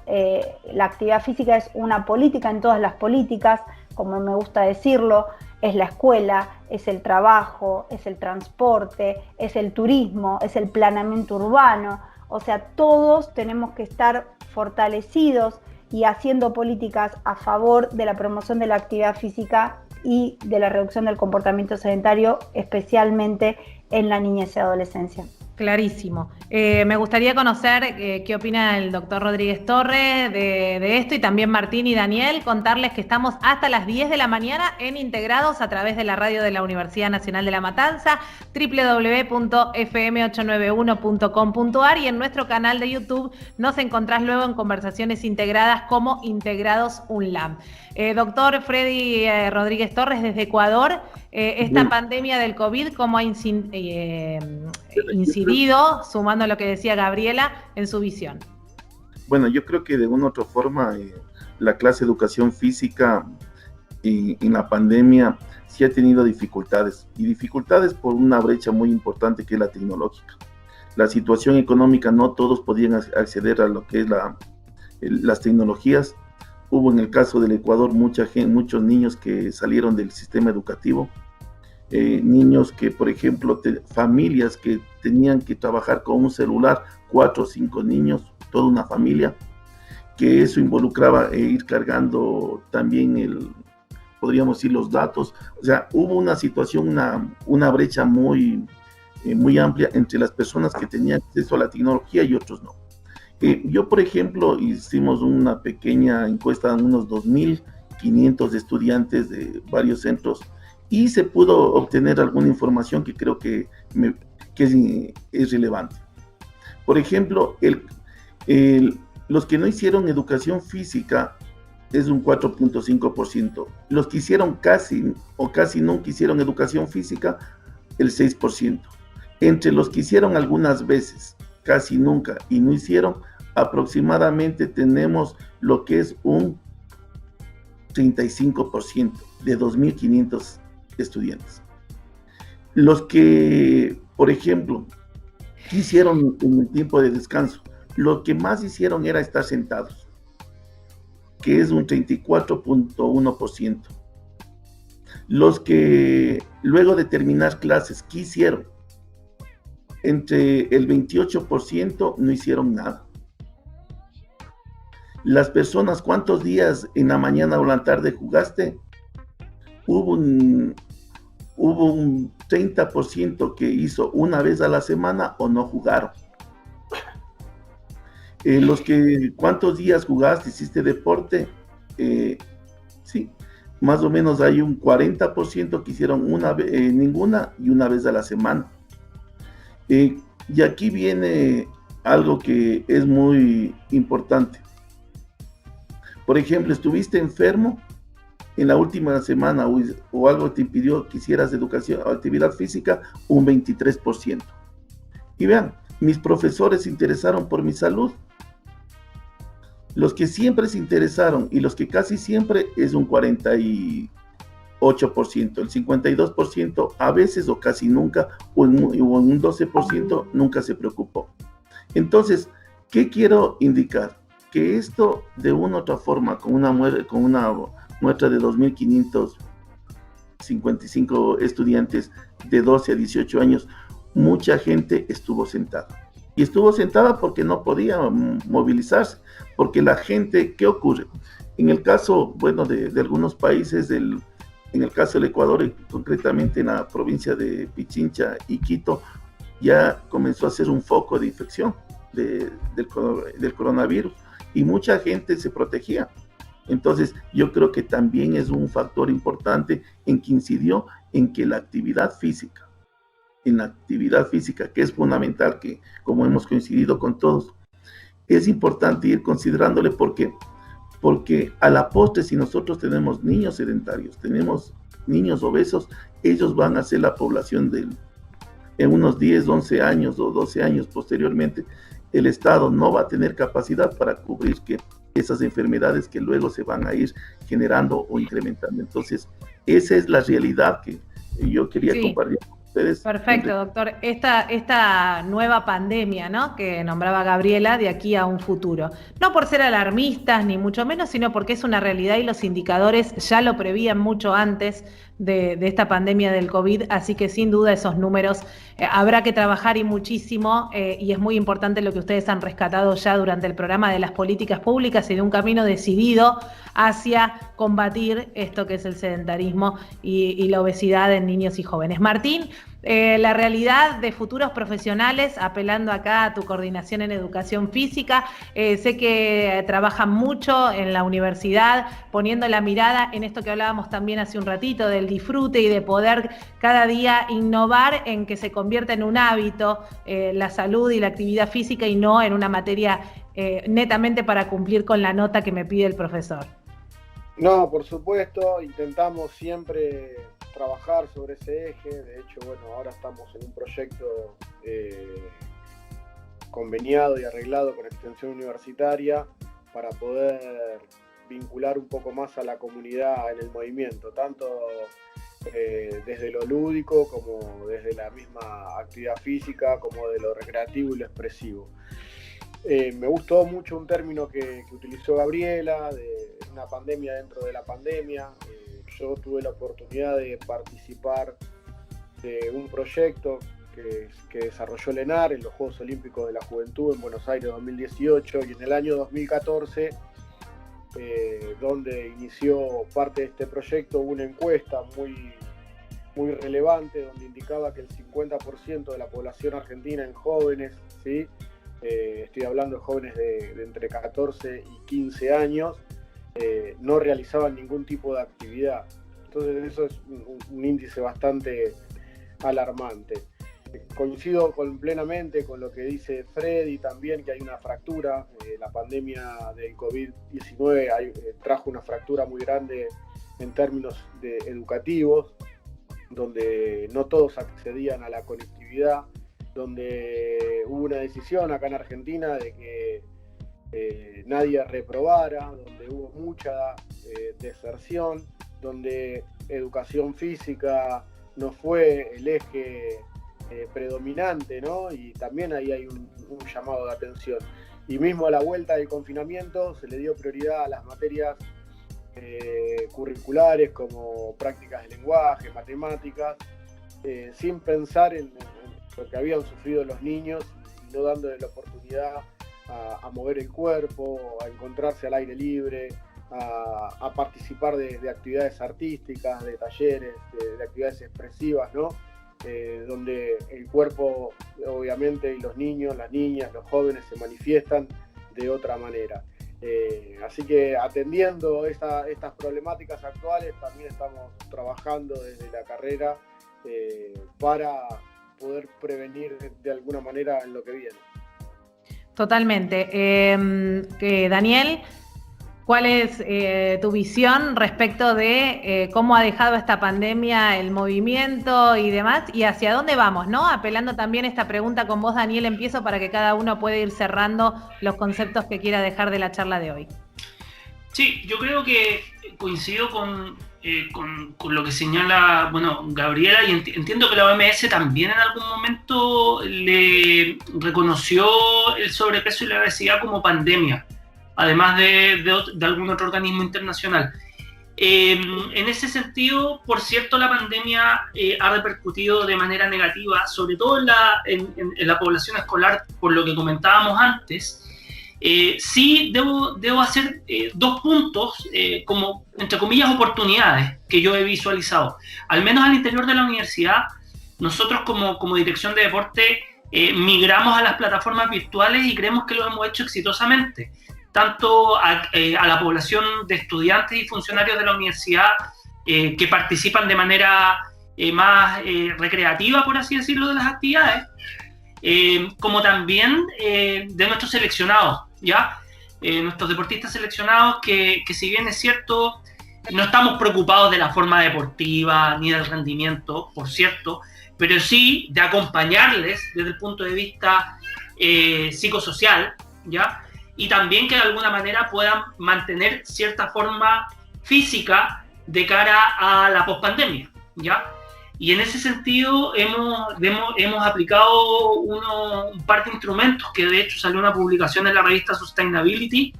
La actividad física es una política en todas las políticas, como me gusta decirlo, es la escuela, es el trabajo, es el transporte, es el turismo, es el planeamiento urbano. O sea, todos tenemos que estar fortalecidos y haciendo políticas a favor de la promoción de la actividad física y de la reducción del comportamiento sedentario, especialmente en la niñez y adolescencia. Clarísimo. Me gustaría conocer qué opina el doctor Rodríguez Torres de esto, y también Martín y Daniel, contarles que estamos hasta las 10 de la mañana en Integrados a través de la radio de la Universidad Nacional de La Matanza, www.fm891.com.ar, y en nuestro canal de YouTube nos encontrás luego en Conversaciones Integradas como Integrados UNLAM. Doctor Freddy Rodríguez Torres, desde Ecuador, esta pandemia del COVID, ¿cómo ha incidido, sumando lo que decía Gabriela, en su visión? Bueno, yo creo que de una u otra forma la clase de educación física en la pandemia sí ha tenido dificultades, y dificultades por una brecha muy importante que es la tecnológica. La situación económica, no todos podían acceder a lo que es las tecnologías. Hubo en el caso del Ecuador muchos niños que salieron del sistema educativo, niños que, por ejemplo, familias que tenían que trabajar con un celular, 4 o 5 niños, toda una familia, que eso involucraba ir cargando también podríamos decir, los datos. O sea, hubo una situación, una brecha muy amplia entre las personas que tenían acceso a la tecnología y otros no. Yo, por ejemplo, hicimos una pequeña encuesta a unos 2.500 estudiantes de varios centros, y se pudo obtener alguna información que creo que es relevante. Por ejemplo, los que no hicieron educación física es un 4.5%. Los que hicieron casi nunca hicieron educación física, el 6%. Entre los que hicieron algunas veces, casi nunca, y no hicieron, aproximadamente tenemos lo que es un 35% de 2.500 estudiantes. Los que, por ejemplo, hicieron en el tiempo de descanso, lo que más hicieron era estar sentados, que es un 34.1%. Los que luego de terminar clases, ¿qué hicieron? Entre el 28% no hicieron nada. Las personas, ¿cuántos días en la mañana o la tarde jugaste? Hubo un 30% que hizo una vez a la semana o no jugaron. Los que, ¿cuántos días jugaste, hiciste deporte? Sí, más o menos hay un 40% que hicieron ninguna y una vez a la semana. Y aquí viene algo que es muy importante. Por ejemplo, ¿estuviste enfermo en la última semana o algo te impidió que hicieras educación o actividad física? Un 23%. Y vean, mis profesores se interesaron por mi salud. Los que siempre se interesaron y los que casi siempre es un 48%. El 52% a veces o casi nunca, o en un 12% nunca se preocupó. Entonces, ¿qué quiero indicar? Que esto, de una u otra forma, con una muestra de 2.555 estudiantes de 12 a 18 años, mucha gente estuvo sentada. Y estuvo sentada porque no podía movilizarse, porque la gente, ¿qué ocurre? En el caso, bueno, de algunos países, en el caso del Ecuador, concretamente en la provincia de Pichincha y Quito, ya comenzó a ser un foco de infección del coronavirus. y mucha gente se protegía. Entonces, yo creo que también es un factor importante en que incidió en que la actividad física, que es fundamental, que como hemos coincidido con todos, es importante ir considerándole porque a la postre, si nosotros tenemos niños sedentarios, tenemos niños obesos, ellos van a ser la población en unos 10, 11 años o 12 años posteriormente, el Estado no va a tener capacidad para cubrir esas enfermedades que luego se van a ir generando o incrementando. Entonces, esa es la realidad que yo quería compartir con ustedes. Perfecto, doctor. Esta nueva pandemia, ¿no?, que nombraba Gabriela, de aquí a un futuro. No por ser alarmistas, ni mucho menos, sino porque es una realidad y los indicadores ya lo prevían mucho antes de esta pandemia del COVID, así que sin duda esos números habrá que trabajar y muchísimo, y es muy importante lo que ustedes han rescatado ya durante el programa de las políticas públicas y de un camino decidido hacia combatir esto que es el sedentarismo y la obesidad en niños y jóvenes. Martín, la realidad de futuros profesionales, apelando acá a tu coordinación en educación física, sé que trabajan mucho en la universidad, poniendo la mirada en esto que hablábamos también hace un ratito, del disfrute y de poder cada día innovar en que se convierta en un hábito la salud y la actividad física y no en una materia netamente para cumplir con la nota que me pide el profesor. No, por supuesto, intentamos siempre trabajar sobre ese eje. De hecho, bueno, ahora estamos en un proyecto conveniado y arreglado con Extensión Universitaria para poder vincular un poco más a la comunidad en el movimiento, tanto desde lo lúdico como desde la misma actividad física, como de lo recreativo y lo expresivo. Me gustó mucho un término que utilizó Gabriela, de una pandemia dentro de la pandemia. Yo tuve la oportunidad de participar de un proyecto que desarrolló el ENAR en los Juegos Olímpicos de la Juventud en Buenos Aires 2018, y en el año 2014, donde inició parte de este proyecto, hubo una encuesta muy relevante donde indicaba que el 50% de la población argentina en jóvenes, ¿sí?, estoy hablando de jóvenes de entre 14 y 15 años, no realizaban ningún tipo de actividad. Entonces eso es un índice bastante alarmante. Coincido plenamente con lo que dice Freddy también, que hay una fractura. La pandemia del COVID-19 trajo una fractura muy grande en términos educativos, donde no todos accedían a la conectividad, donde hubo una decisión acá en Argentina de que nadie reprobara, donde hubo mucha deserción, donde educación física no fue el eje predominante, ¿no? Y también ahí hay un llamado de atención. Y mismo a la vuelta del confinamiento se le dio prioridad a las materias curriculares como prácticas de lenguaje, matemáticas, sin pensar en lo que habían sufrido los niños y no dándole la oportunidad a mover el cuerpo, a encontrarse al aire libre, a participar de actividades artísticas, de talleres, de actividades expresivas, ¿no? Donde el cuerpo, obviamente, y los niños, las niñas, los jóvenes se manifiestan de otra manera. Así que atendiendo estas problemáticas actuales, también estamos trabajando desde la carrera para poder prevenir de alguna manera en lo que viene. Totalmente. Daniel, ¿cuál es tu visión respecto de cómo ha dejado esta pandemia el movimiento y demás, y hacia dónde vamos, ¿no? Apelando también esta pregunta con vos, Daniel, empiezo para que cada uno pueda ir cerrando los conceptos que quiera dejar de la charla de hoy. Sí, yo creo que coincido con lo que señala, Gabriela, y entiendo que la OMS también en algún momento le reconoció el sobrepeso y la obesidad como pandemia, además de algún otro organismo internacional. En ese sentido, por cierto, la pandemia ha repercutido de manera negativa, sobre todo en la población escolar, por lo que comentábamos antes. Sí debo hacer dos puntos como, entre comillas, oportunidades que yo he visualizado. Al menos al interior de la universidad, nosotros como dirección de deporte migramos a las plataformas virtuales y creemos que lo hemos hecho exitosamente. tanto a la población de estudiantes y funcionarios de la universidad que participan de manera más recreativa, por así decirlo, de las actividades, como también de nuestros seleccionados, ¿ya? Nuestros deportistas seleccionados que si bien es cierto, no estamos preocupados de la forma deportiva ni del rendimiento, por cierto, pero sí de acompañarles desde el punto de vista psicosocial, ¿ya? Y también que de alguna manera puedan mantener cierta forma física de cara a la pospandemia, ¿ya? Y en ese sentido hemos aplicado un par de instrumentos, que de hecho salió una publicación en la revista Sustainability,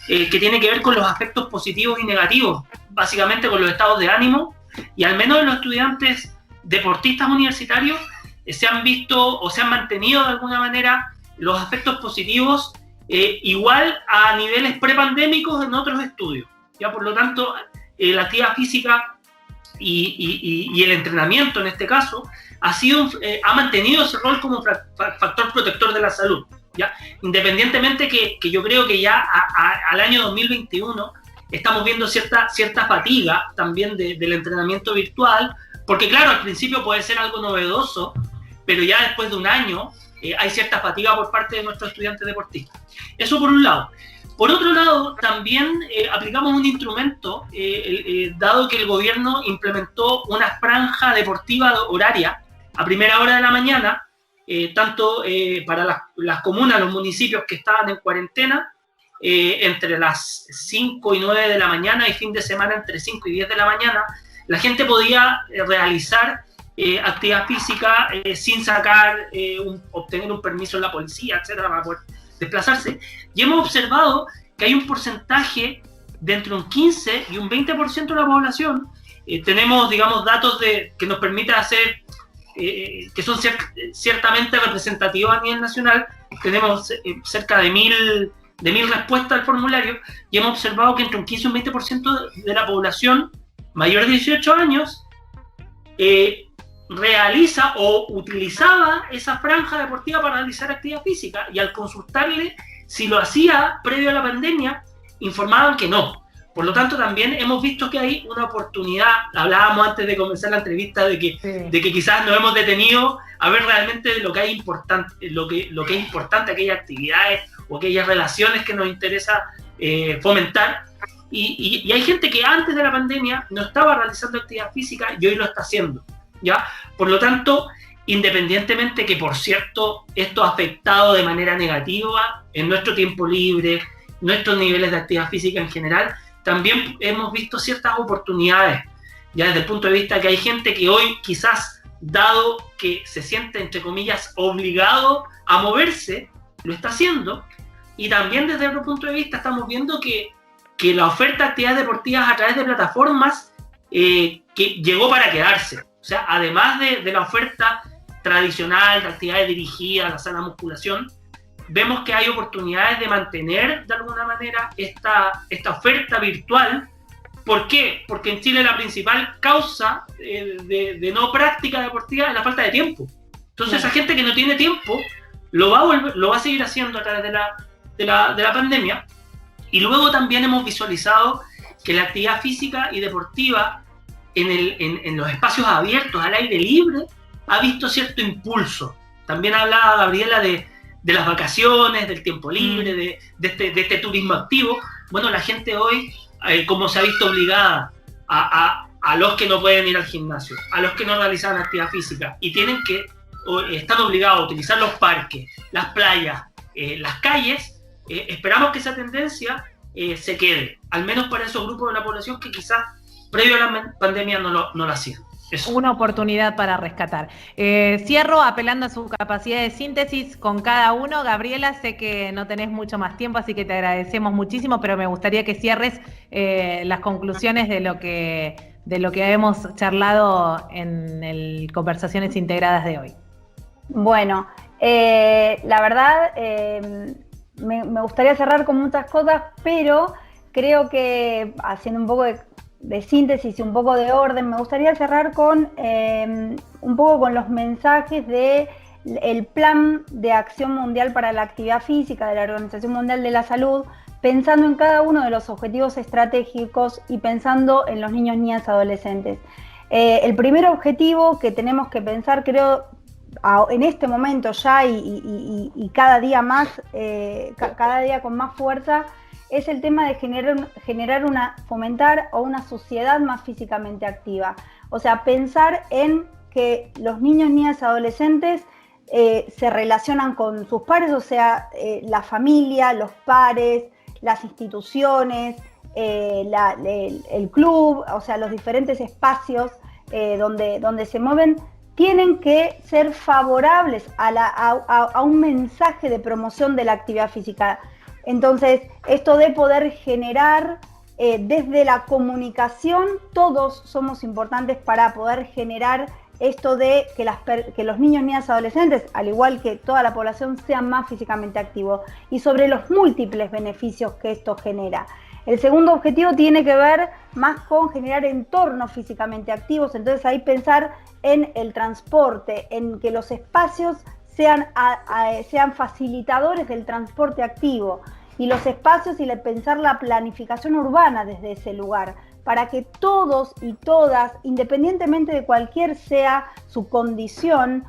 que tiene que ver con los aspectos positivos y negativos, básicamente con los estados de ánimo, y al menos en los estudiantes deportistas universitarios se han visto o se han mantenido de alguna manera los aspectos positivos igual a niveles prepandémicos en otros estudios. Ya, por lo tanto, la actividad física y el entrenamiento en este caso ha mantenido ese rol como factor protector de la salud, ¿ya? Independientemente que yo creo que ya al año 2021 estamos viendo cierta fatiga también del entrenamiento virtual, porque claro, al principio puede ser algo novedoso, pero ya después de un año hay cierta fatiga por parte de nuestros estudiantes deportistas. Eso por un lado. Por otro lado, también aplicamos un instrumento, dado que el gobierno implementó una franja deportiva horaria a primera hora de la mañana, tanto para las comunas, los municipios que estaban en cuarentena, entre las 5 y 9 de la mañana y fin de semana entre 5 y 10 de la mañana, la gente podía realizar actividad física sin obtener un permiso en la policía, etcétera, para poder desplazarse. Y hemos observado que hay un porcentaje de entre un 15 y un 20% de la población. Tenemos, digamos, datos que nos permiten hacer, que son ciertamente representativos a nivel nacional. Tenemos cerca de 1.000 respuestas al formulario y hemos observado que entre un 15 y un 20% de la población mayor de 18 años realiza o utilizaba esa franja deportiva para realizar actividad física, y al consultarle si lo hacía previo a la pandemia, informaban que no. Por lo tanto, también hemos visto que hay una oportunidad. Hablábamos antes de comenzar la entrevista de que quizás nos hemos detenido a ver realmente lo que es importante, aquellas actividades o aquellas relaciones que nos interesa fomentar. Y hay gente que antes de la pandemia no estaba realizando actividad física y hoy lo está haciendo, ¿ya? Por lo tanto, independientemente que, por cierto, esto ha afectado de manera negativa en nuestro tiempo libre, nuestros niveles de actividad física en general, también hemos visto ciertas oportunidades, ya desde el punto de vista que hay gente que hoy quizás, dado que se siente, entre comillas, obligado a moverse, lo está haciendo, y también desde otro punto de vista estamos viendo que la oferta de actividades deportivas a través de plataformas que llegó para quedarse. O sea, además de la oferta tradicional de actividades dirigidas a la sana musculación, vemos que hay oportunidades de mantener de alguna manera esta oferta virtual. ¿Por qué? Porque en Chile la principal causa de no práctica deportiva es la falta de tiempo. Entonces, esa gente que no tiene tiempo lo va a seguir haciendo a través de la pandemia. Y luego también hemos visualizado que la actividad física y deportiva en los espacios abiertos, al aire libre, ha visto cierto impulso. También hablaba Gabriela de las vacaciones, del tiempo libre, de este turismo activo. Bueno, la gente hoy, como se ha visto obligada a los que no pueden ir al gimnasio, a los que no realizan actividad física y están obligados a utilizar los parques, las playas, las calles, esperamos que esa tendencia se quede, al menos para esos grupos de la población que quizás previo a la pandemia no lo hacían. Eso. Una oportunidad para rescatar. Cierro apelando a su capacidad de síntesis con cada uno. Gabriela, sé que no tenés mucho más tiempo, así que te agradecemos muchísimo, pero me gustaría que cierres las conclusiones de lo que hemos charlado en el Conversaciones Integradas de hoy. Bueno, la verdad, me gustaría cerrar con muchas cosas, pero creo que haciendo un poco de síntesis y un poco de orden, me gustaría cerrar con un poco con los mensajes del Plan de Acción Mundial para la Actividad Física de la Organización Mundial de la Salud, pensando en cada uno de los objetivos estratégicos y pensando en los niños, niñas, adolescentes. El primer objetivo que tenemos que pensar, creo, en este momento ya y cada día más, cada día con más fuerza, es el tema de fomentar una sociedad más físicamente activa. O sea, pensar en que los niños, niñas, adolescentes se relacionan con sus pares, o sea, la familia, los pares, las instituciones, el club, o sea, los diferentes espacios donde se mueven, tienen que ser favorables a un mensaje de promoción de la actividad física. Entonces, esto de poder generar desde la comunicación, todos somos importantes para poder generar esto de que los niños, niñas, adolescentes, al igual que toda la población, sean más físicamente activos, y sobre los múltiples beneficios que esto genera. El segundo objetivo tiene que ver más con generar entornos físicamente activos, entonces ahí pensar en el transporte, en que los espacios sean facilitadores del transporte activo, y los espacios y pensar la planificación urbana desde ese lugar, para que todos y todas, independientemente de cualquier sea su condición,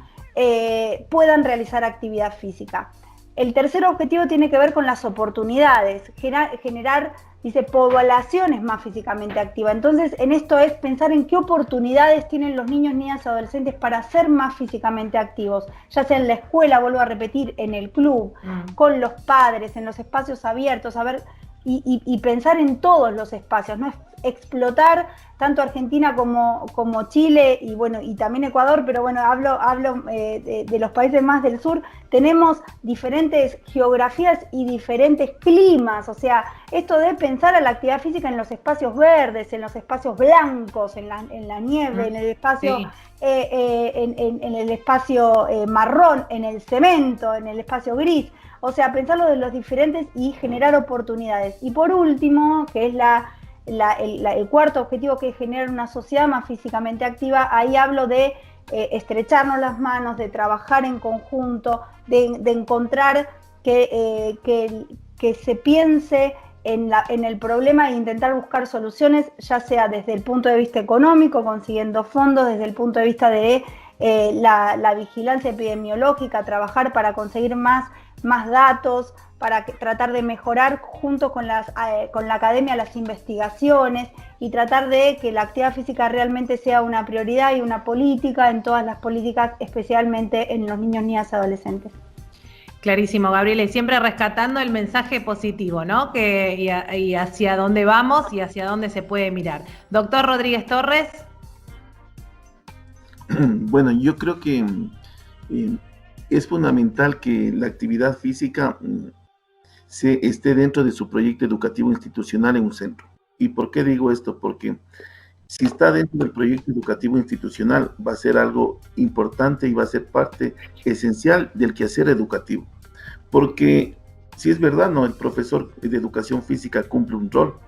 puedan realizar actividad física. El tercer objetivo tiene que ver con las oportunidades, generar, dice, poblaciones más físicamente activas. Entonces, en esto es pensar en qué oportunidades tienen los niños, niñas, adolescentes para ser más físicamente activos, ya sea en la escuela, vuelvo a repetir, en el club, con los padres, en los espacios abiertos, y pensar en todos los espacios, no es explotar tanto Argentina como Chile y bueno, y también Ecuador, pero bueno, hablo de los países más del sur. Tenemos diferentes geografías y diferentes climas, o sea, esto de pensar a la actividad física en los espacios verdes, en los espacios blancos, en la nieve, en el espacio, sí. En el espacio marrón, en el cemento, en el espacio gris. O sea, pensarlo de los diferentes y generar oportunidades. Y por último, que es el cuarto objetivo, que es generar una sociedad más físicamente activa, ahí hablo de estrecharnos las manos, de trabajar en conjunto, de encontrar que se piense en el problema e intentar buscar soluciones, ya sea desde el punto de vista económico, consiguiendo fondos, desde el punto de vista de la vigilancia epidemiológica, trabajar para conseguir más datos, para tratar de mejorar junto con la academia las investigaciones y tratar de que la actividad física realmente sea una prioridad y una política en todas las políticas, especialmente en los niños, niñas y adolescentes. Clarísimo, Gabriela, y siempre rescatando el mensaje positivo, ¿no? Y hacia dónde vamos y hacia dónde se puede mirar. Doctor Rodríguez Torres. Bueno, yo creo que es fundamental que la actividad física esté dentro de su proyecto educativo institucional en un centro. ¿Y por qué digo esto? Porque si está dentro del proyecto educativo institucional, va a ser algo importante y va a ser parte esencial del quehacer educativo. Porque si es verdad, ¿no? El profesor de educación física cumple un rol,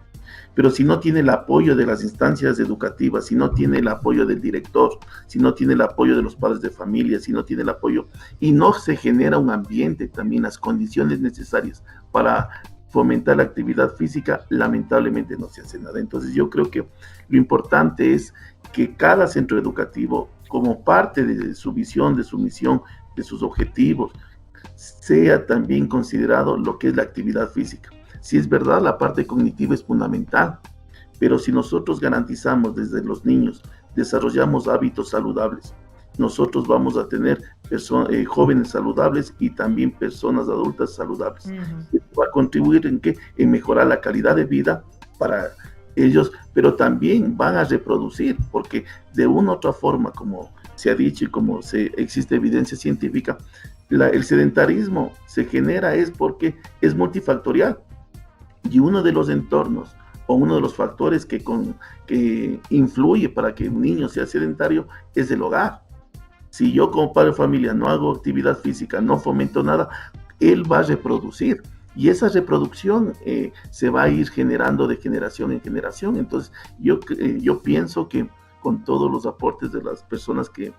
pero si no tiene el apoyo de las instancias educativas, si no tiene el apoyo del director, si no tiene el apoyo de los padres de familia, si no tiene el apoyo y no se genera un ambiente, también las condiciones necesarias para fomentar la actividad física, lamentablemente no se hace nada. Entonces yo creo que lo importante es que cada centro educativo, como parte de su visión, de su misión, de sus objetivos, sea también considerado lo que es la actividad física. Si es verdad, la parte cognitiva es fundamental, pero si nosotros garantizamos desde los niños, desarrollamos hábitos saludables, nosotros vamos a tener jóvenes saludables y también personas adultas saludables. Esto va a contribuir en mejorar la calidad de vida para ellos, pero también van a reproducir, porque de una u otra forma, como se ha dicho y como existe evidencia científica, el sedentarismo se genera es porque es multifactorial. Y uno de los entornos o uno de los factores que influye para que un niño sea sedentario es el hogar. Si yo como padre de familia no hago actividad física, no fomento nada, él va a reproducir. Y esa reproducción se va a ir generando de generación en generación. Entonces yo pienso que con todos los aportes de las personas que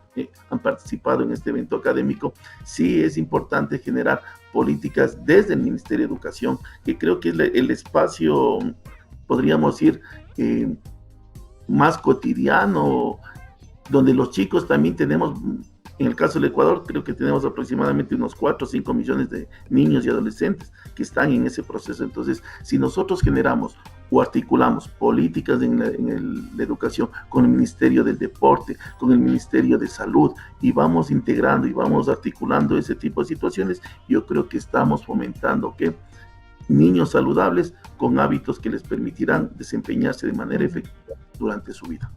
han participado en este evento académico, sí es importante generar políticas desde el Ministerio de Educación, que creo que es el espacio, podríamos decir, más cotidiano, donde los chicos también tenemos, en el caso del Ecuador, creo que tenemos aproximadamente unos 4 o 5 millones de niños y adolescentes que están en ese proceso. Entonces, si nosotros generamos o articulamos políticas en la educación con el Ministerio del Deporte, con el Ministerio de Salud, y vamos integrando y vamos articulando ese tipo de situaciones, yo creo que estamos fomentando que niños saludables con hábitos que les permitirán desempeñarse de manera efectiva durante su vida.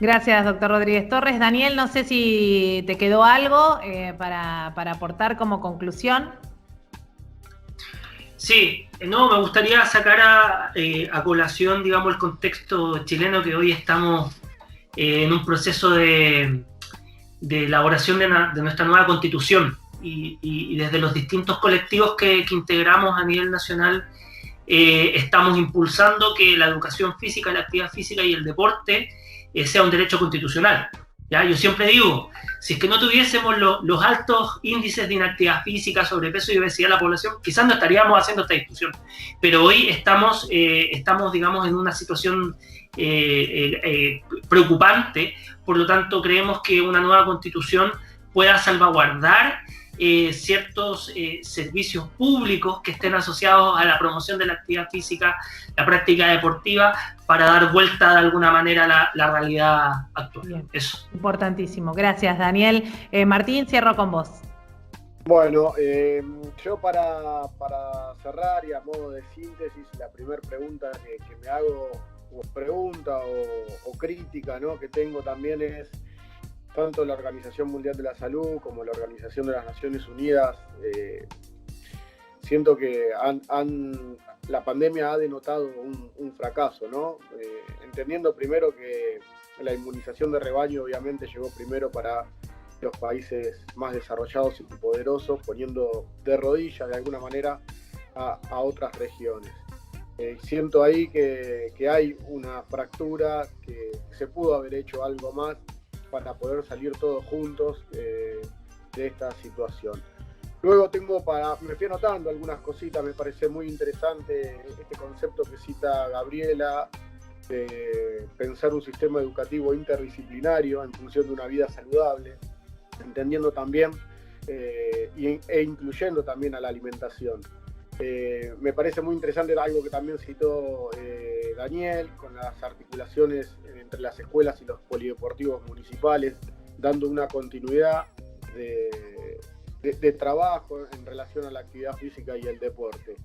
Gracias, doctor Rodríguez Torres. Daniel, no sé si te quedó algo para aportar como conclusión. Sí, no, me gustaría sacar a colación, digamos, el contexto chileno, que hoy estamos en un proceso de elaboración de nuestra nueva constitución, y desde los distintos colectivos que integramos a nivel nacional estamos impulsando que la educación física, la actividad física y el deporte sea un derecho constitucional. ¿Ya? Yo siempre digo, si es que no tuviésemos los altos índices de inactividad física, sobrepeso y obesidad de la población, quizás no estaríamos haciendo esta discusión. Pero hoy estamos digamos, en una situación preocupante. Por lo tanto, creemos que una nueva constitución pueda salvaguardar ciertos servicios públicos que estén asociados a la promoción de la actividad física, la práctica deportiva, para dar vuelta de alguna manera a la realidad actual. Bien. Eso. Importantísimo. Gracias, Daniel. Martín, cierro con vos. Bueno, yo para cerrar y a modo de síntesis, la primera pregunta que me hago, o pregunta o crítica, ¿no?, que tengo también es: tanto la Organización Mundial de la Salud como la Organización de las Naciones Unidas, siento que la pandemia ha denotado un fracaso, ¿no? Entendiendo primero que la inmunización de rebaño obviamente llegó primero para los países más desarrollados y poderosos, poniendo de rodillas de alguna manera a otras regiones. Siento ahí que hay una fractura, que se pudo haber hecho algo más para poder salir todos juntos de esta situación. Luego me fui anotando algunas cositas, me parece muy interesante este concepto que cita Gabriela, de pensar un sistema educativo interdisciplinario en función de una vida saludable, entendiendo también e incluyendo también a la alimentación. Me parece muy interesante algo que también citó Daniel, con las articulaciones entre las escuelas y los polideportivos municipales, dando una continuidad de trabajo en relación a la actividad física y el deporte.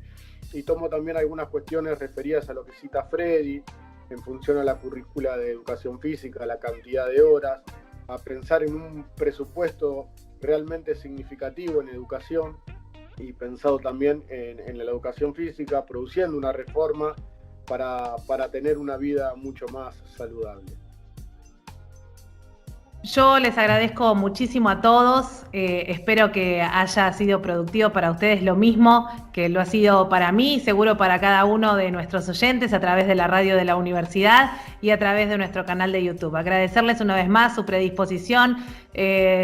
Y tomo también algunas cuestiones referidas a lo que cita Freddy, en función a la currícula de educación física, la cantidad de horas, a pensar en un presupuesto realmente significativo en educación, y pensado también en la educación física, produciendo una reforma para tener una vida mucho más saludable. Yo les agradezco muchísimo a todos, espero que haya sido productivo para ustedes lo mismo que lo ha sido para mí, y seguro para cada uno de nuestros oyentes a través de la radio de la universidad y a través de nuestro canal de YouTube. Agradecerles una vez más su predisposición,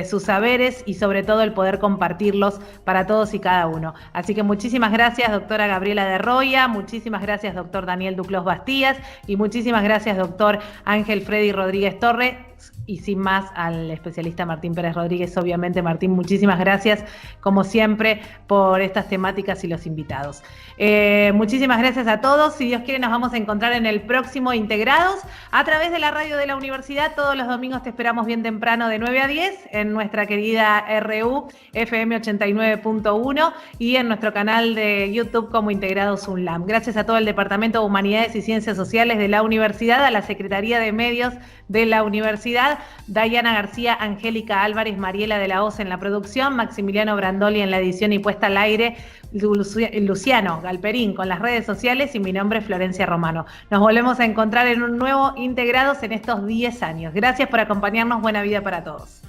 sus saberes y sobre todo el poder compartirlos para todos y cada uno. Así que muchísimas gracias, doctora Gabriela de Roya, muchísimas gracias, doctor Daniel Duclos Bastías, y muchísimas gracias, doctor Ángel Freddy Rodríguez Torres. Y sin más, al especialista Martín Pérez Rodríguez. Obviamente, Martín, muchísimas gracias, como siempre, por estas temáticas y los invitados. Muchísimas gracias a todos. Si Dios quiere, nos vamos a encontrar en el próximo Integrados a través de la radio de la universidad. Todos los domingos te esperamos bien temprano de 9 a 10 en nuestra querida RU FM 89.1 y en nuestro canal de YouTube como Integrados UNLAM. Gracias a todo el Departamento de Humanidades y Ciencias Sociales de la universidad, a la Secretaría de Medios de la universidad, Dayana García, Angélica Álvarez, Mariela de la Hoz en la producción, Maximiliano Brandoli en la edición y puesta al aire, Luciano Galperín con las redes sociales, y mi nombre es Florencia Romano. Nos volvemos a encontrar en un nuevo Integrados en estos 10 años. Gracias por acompañarnos, buena vida para todos.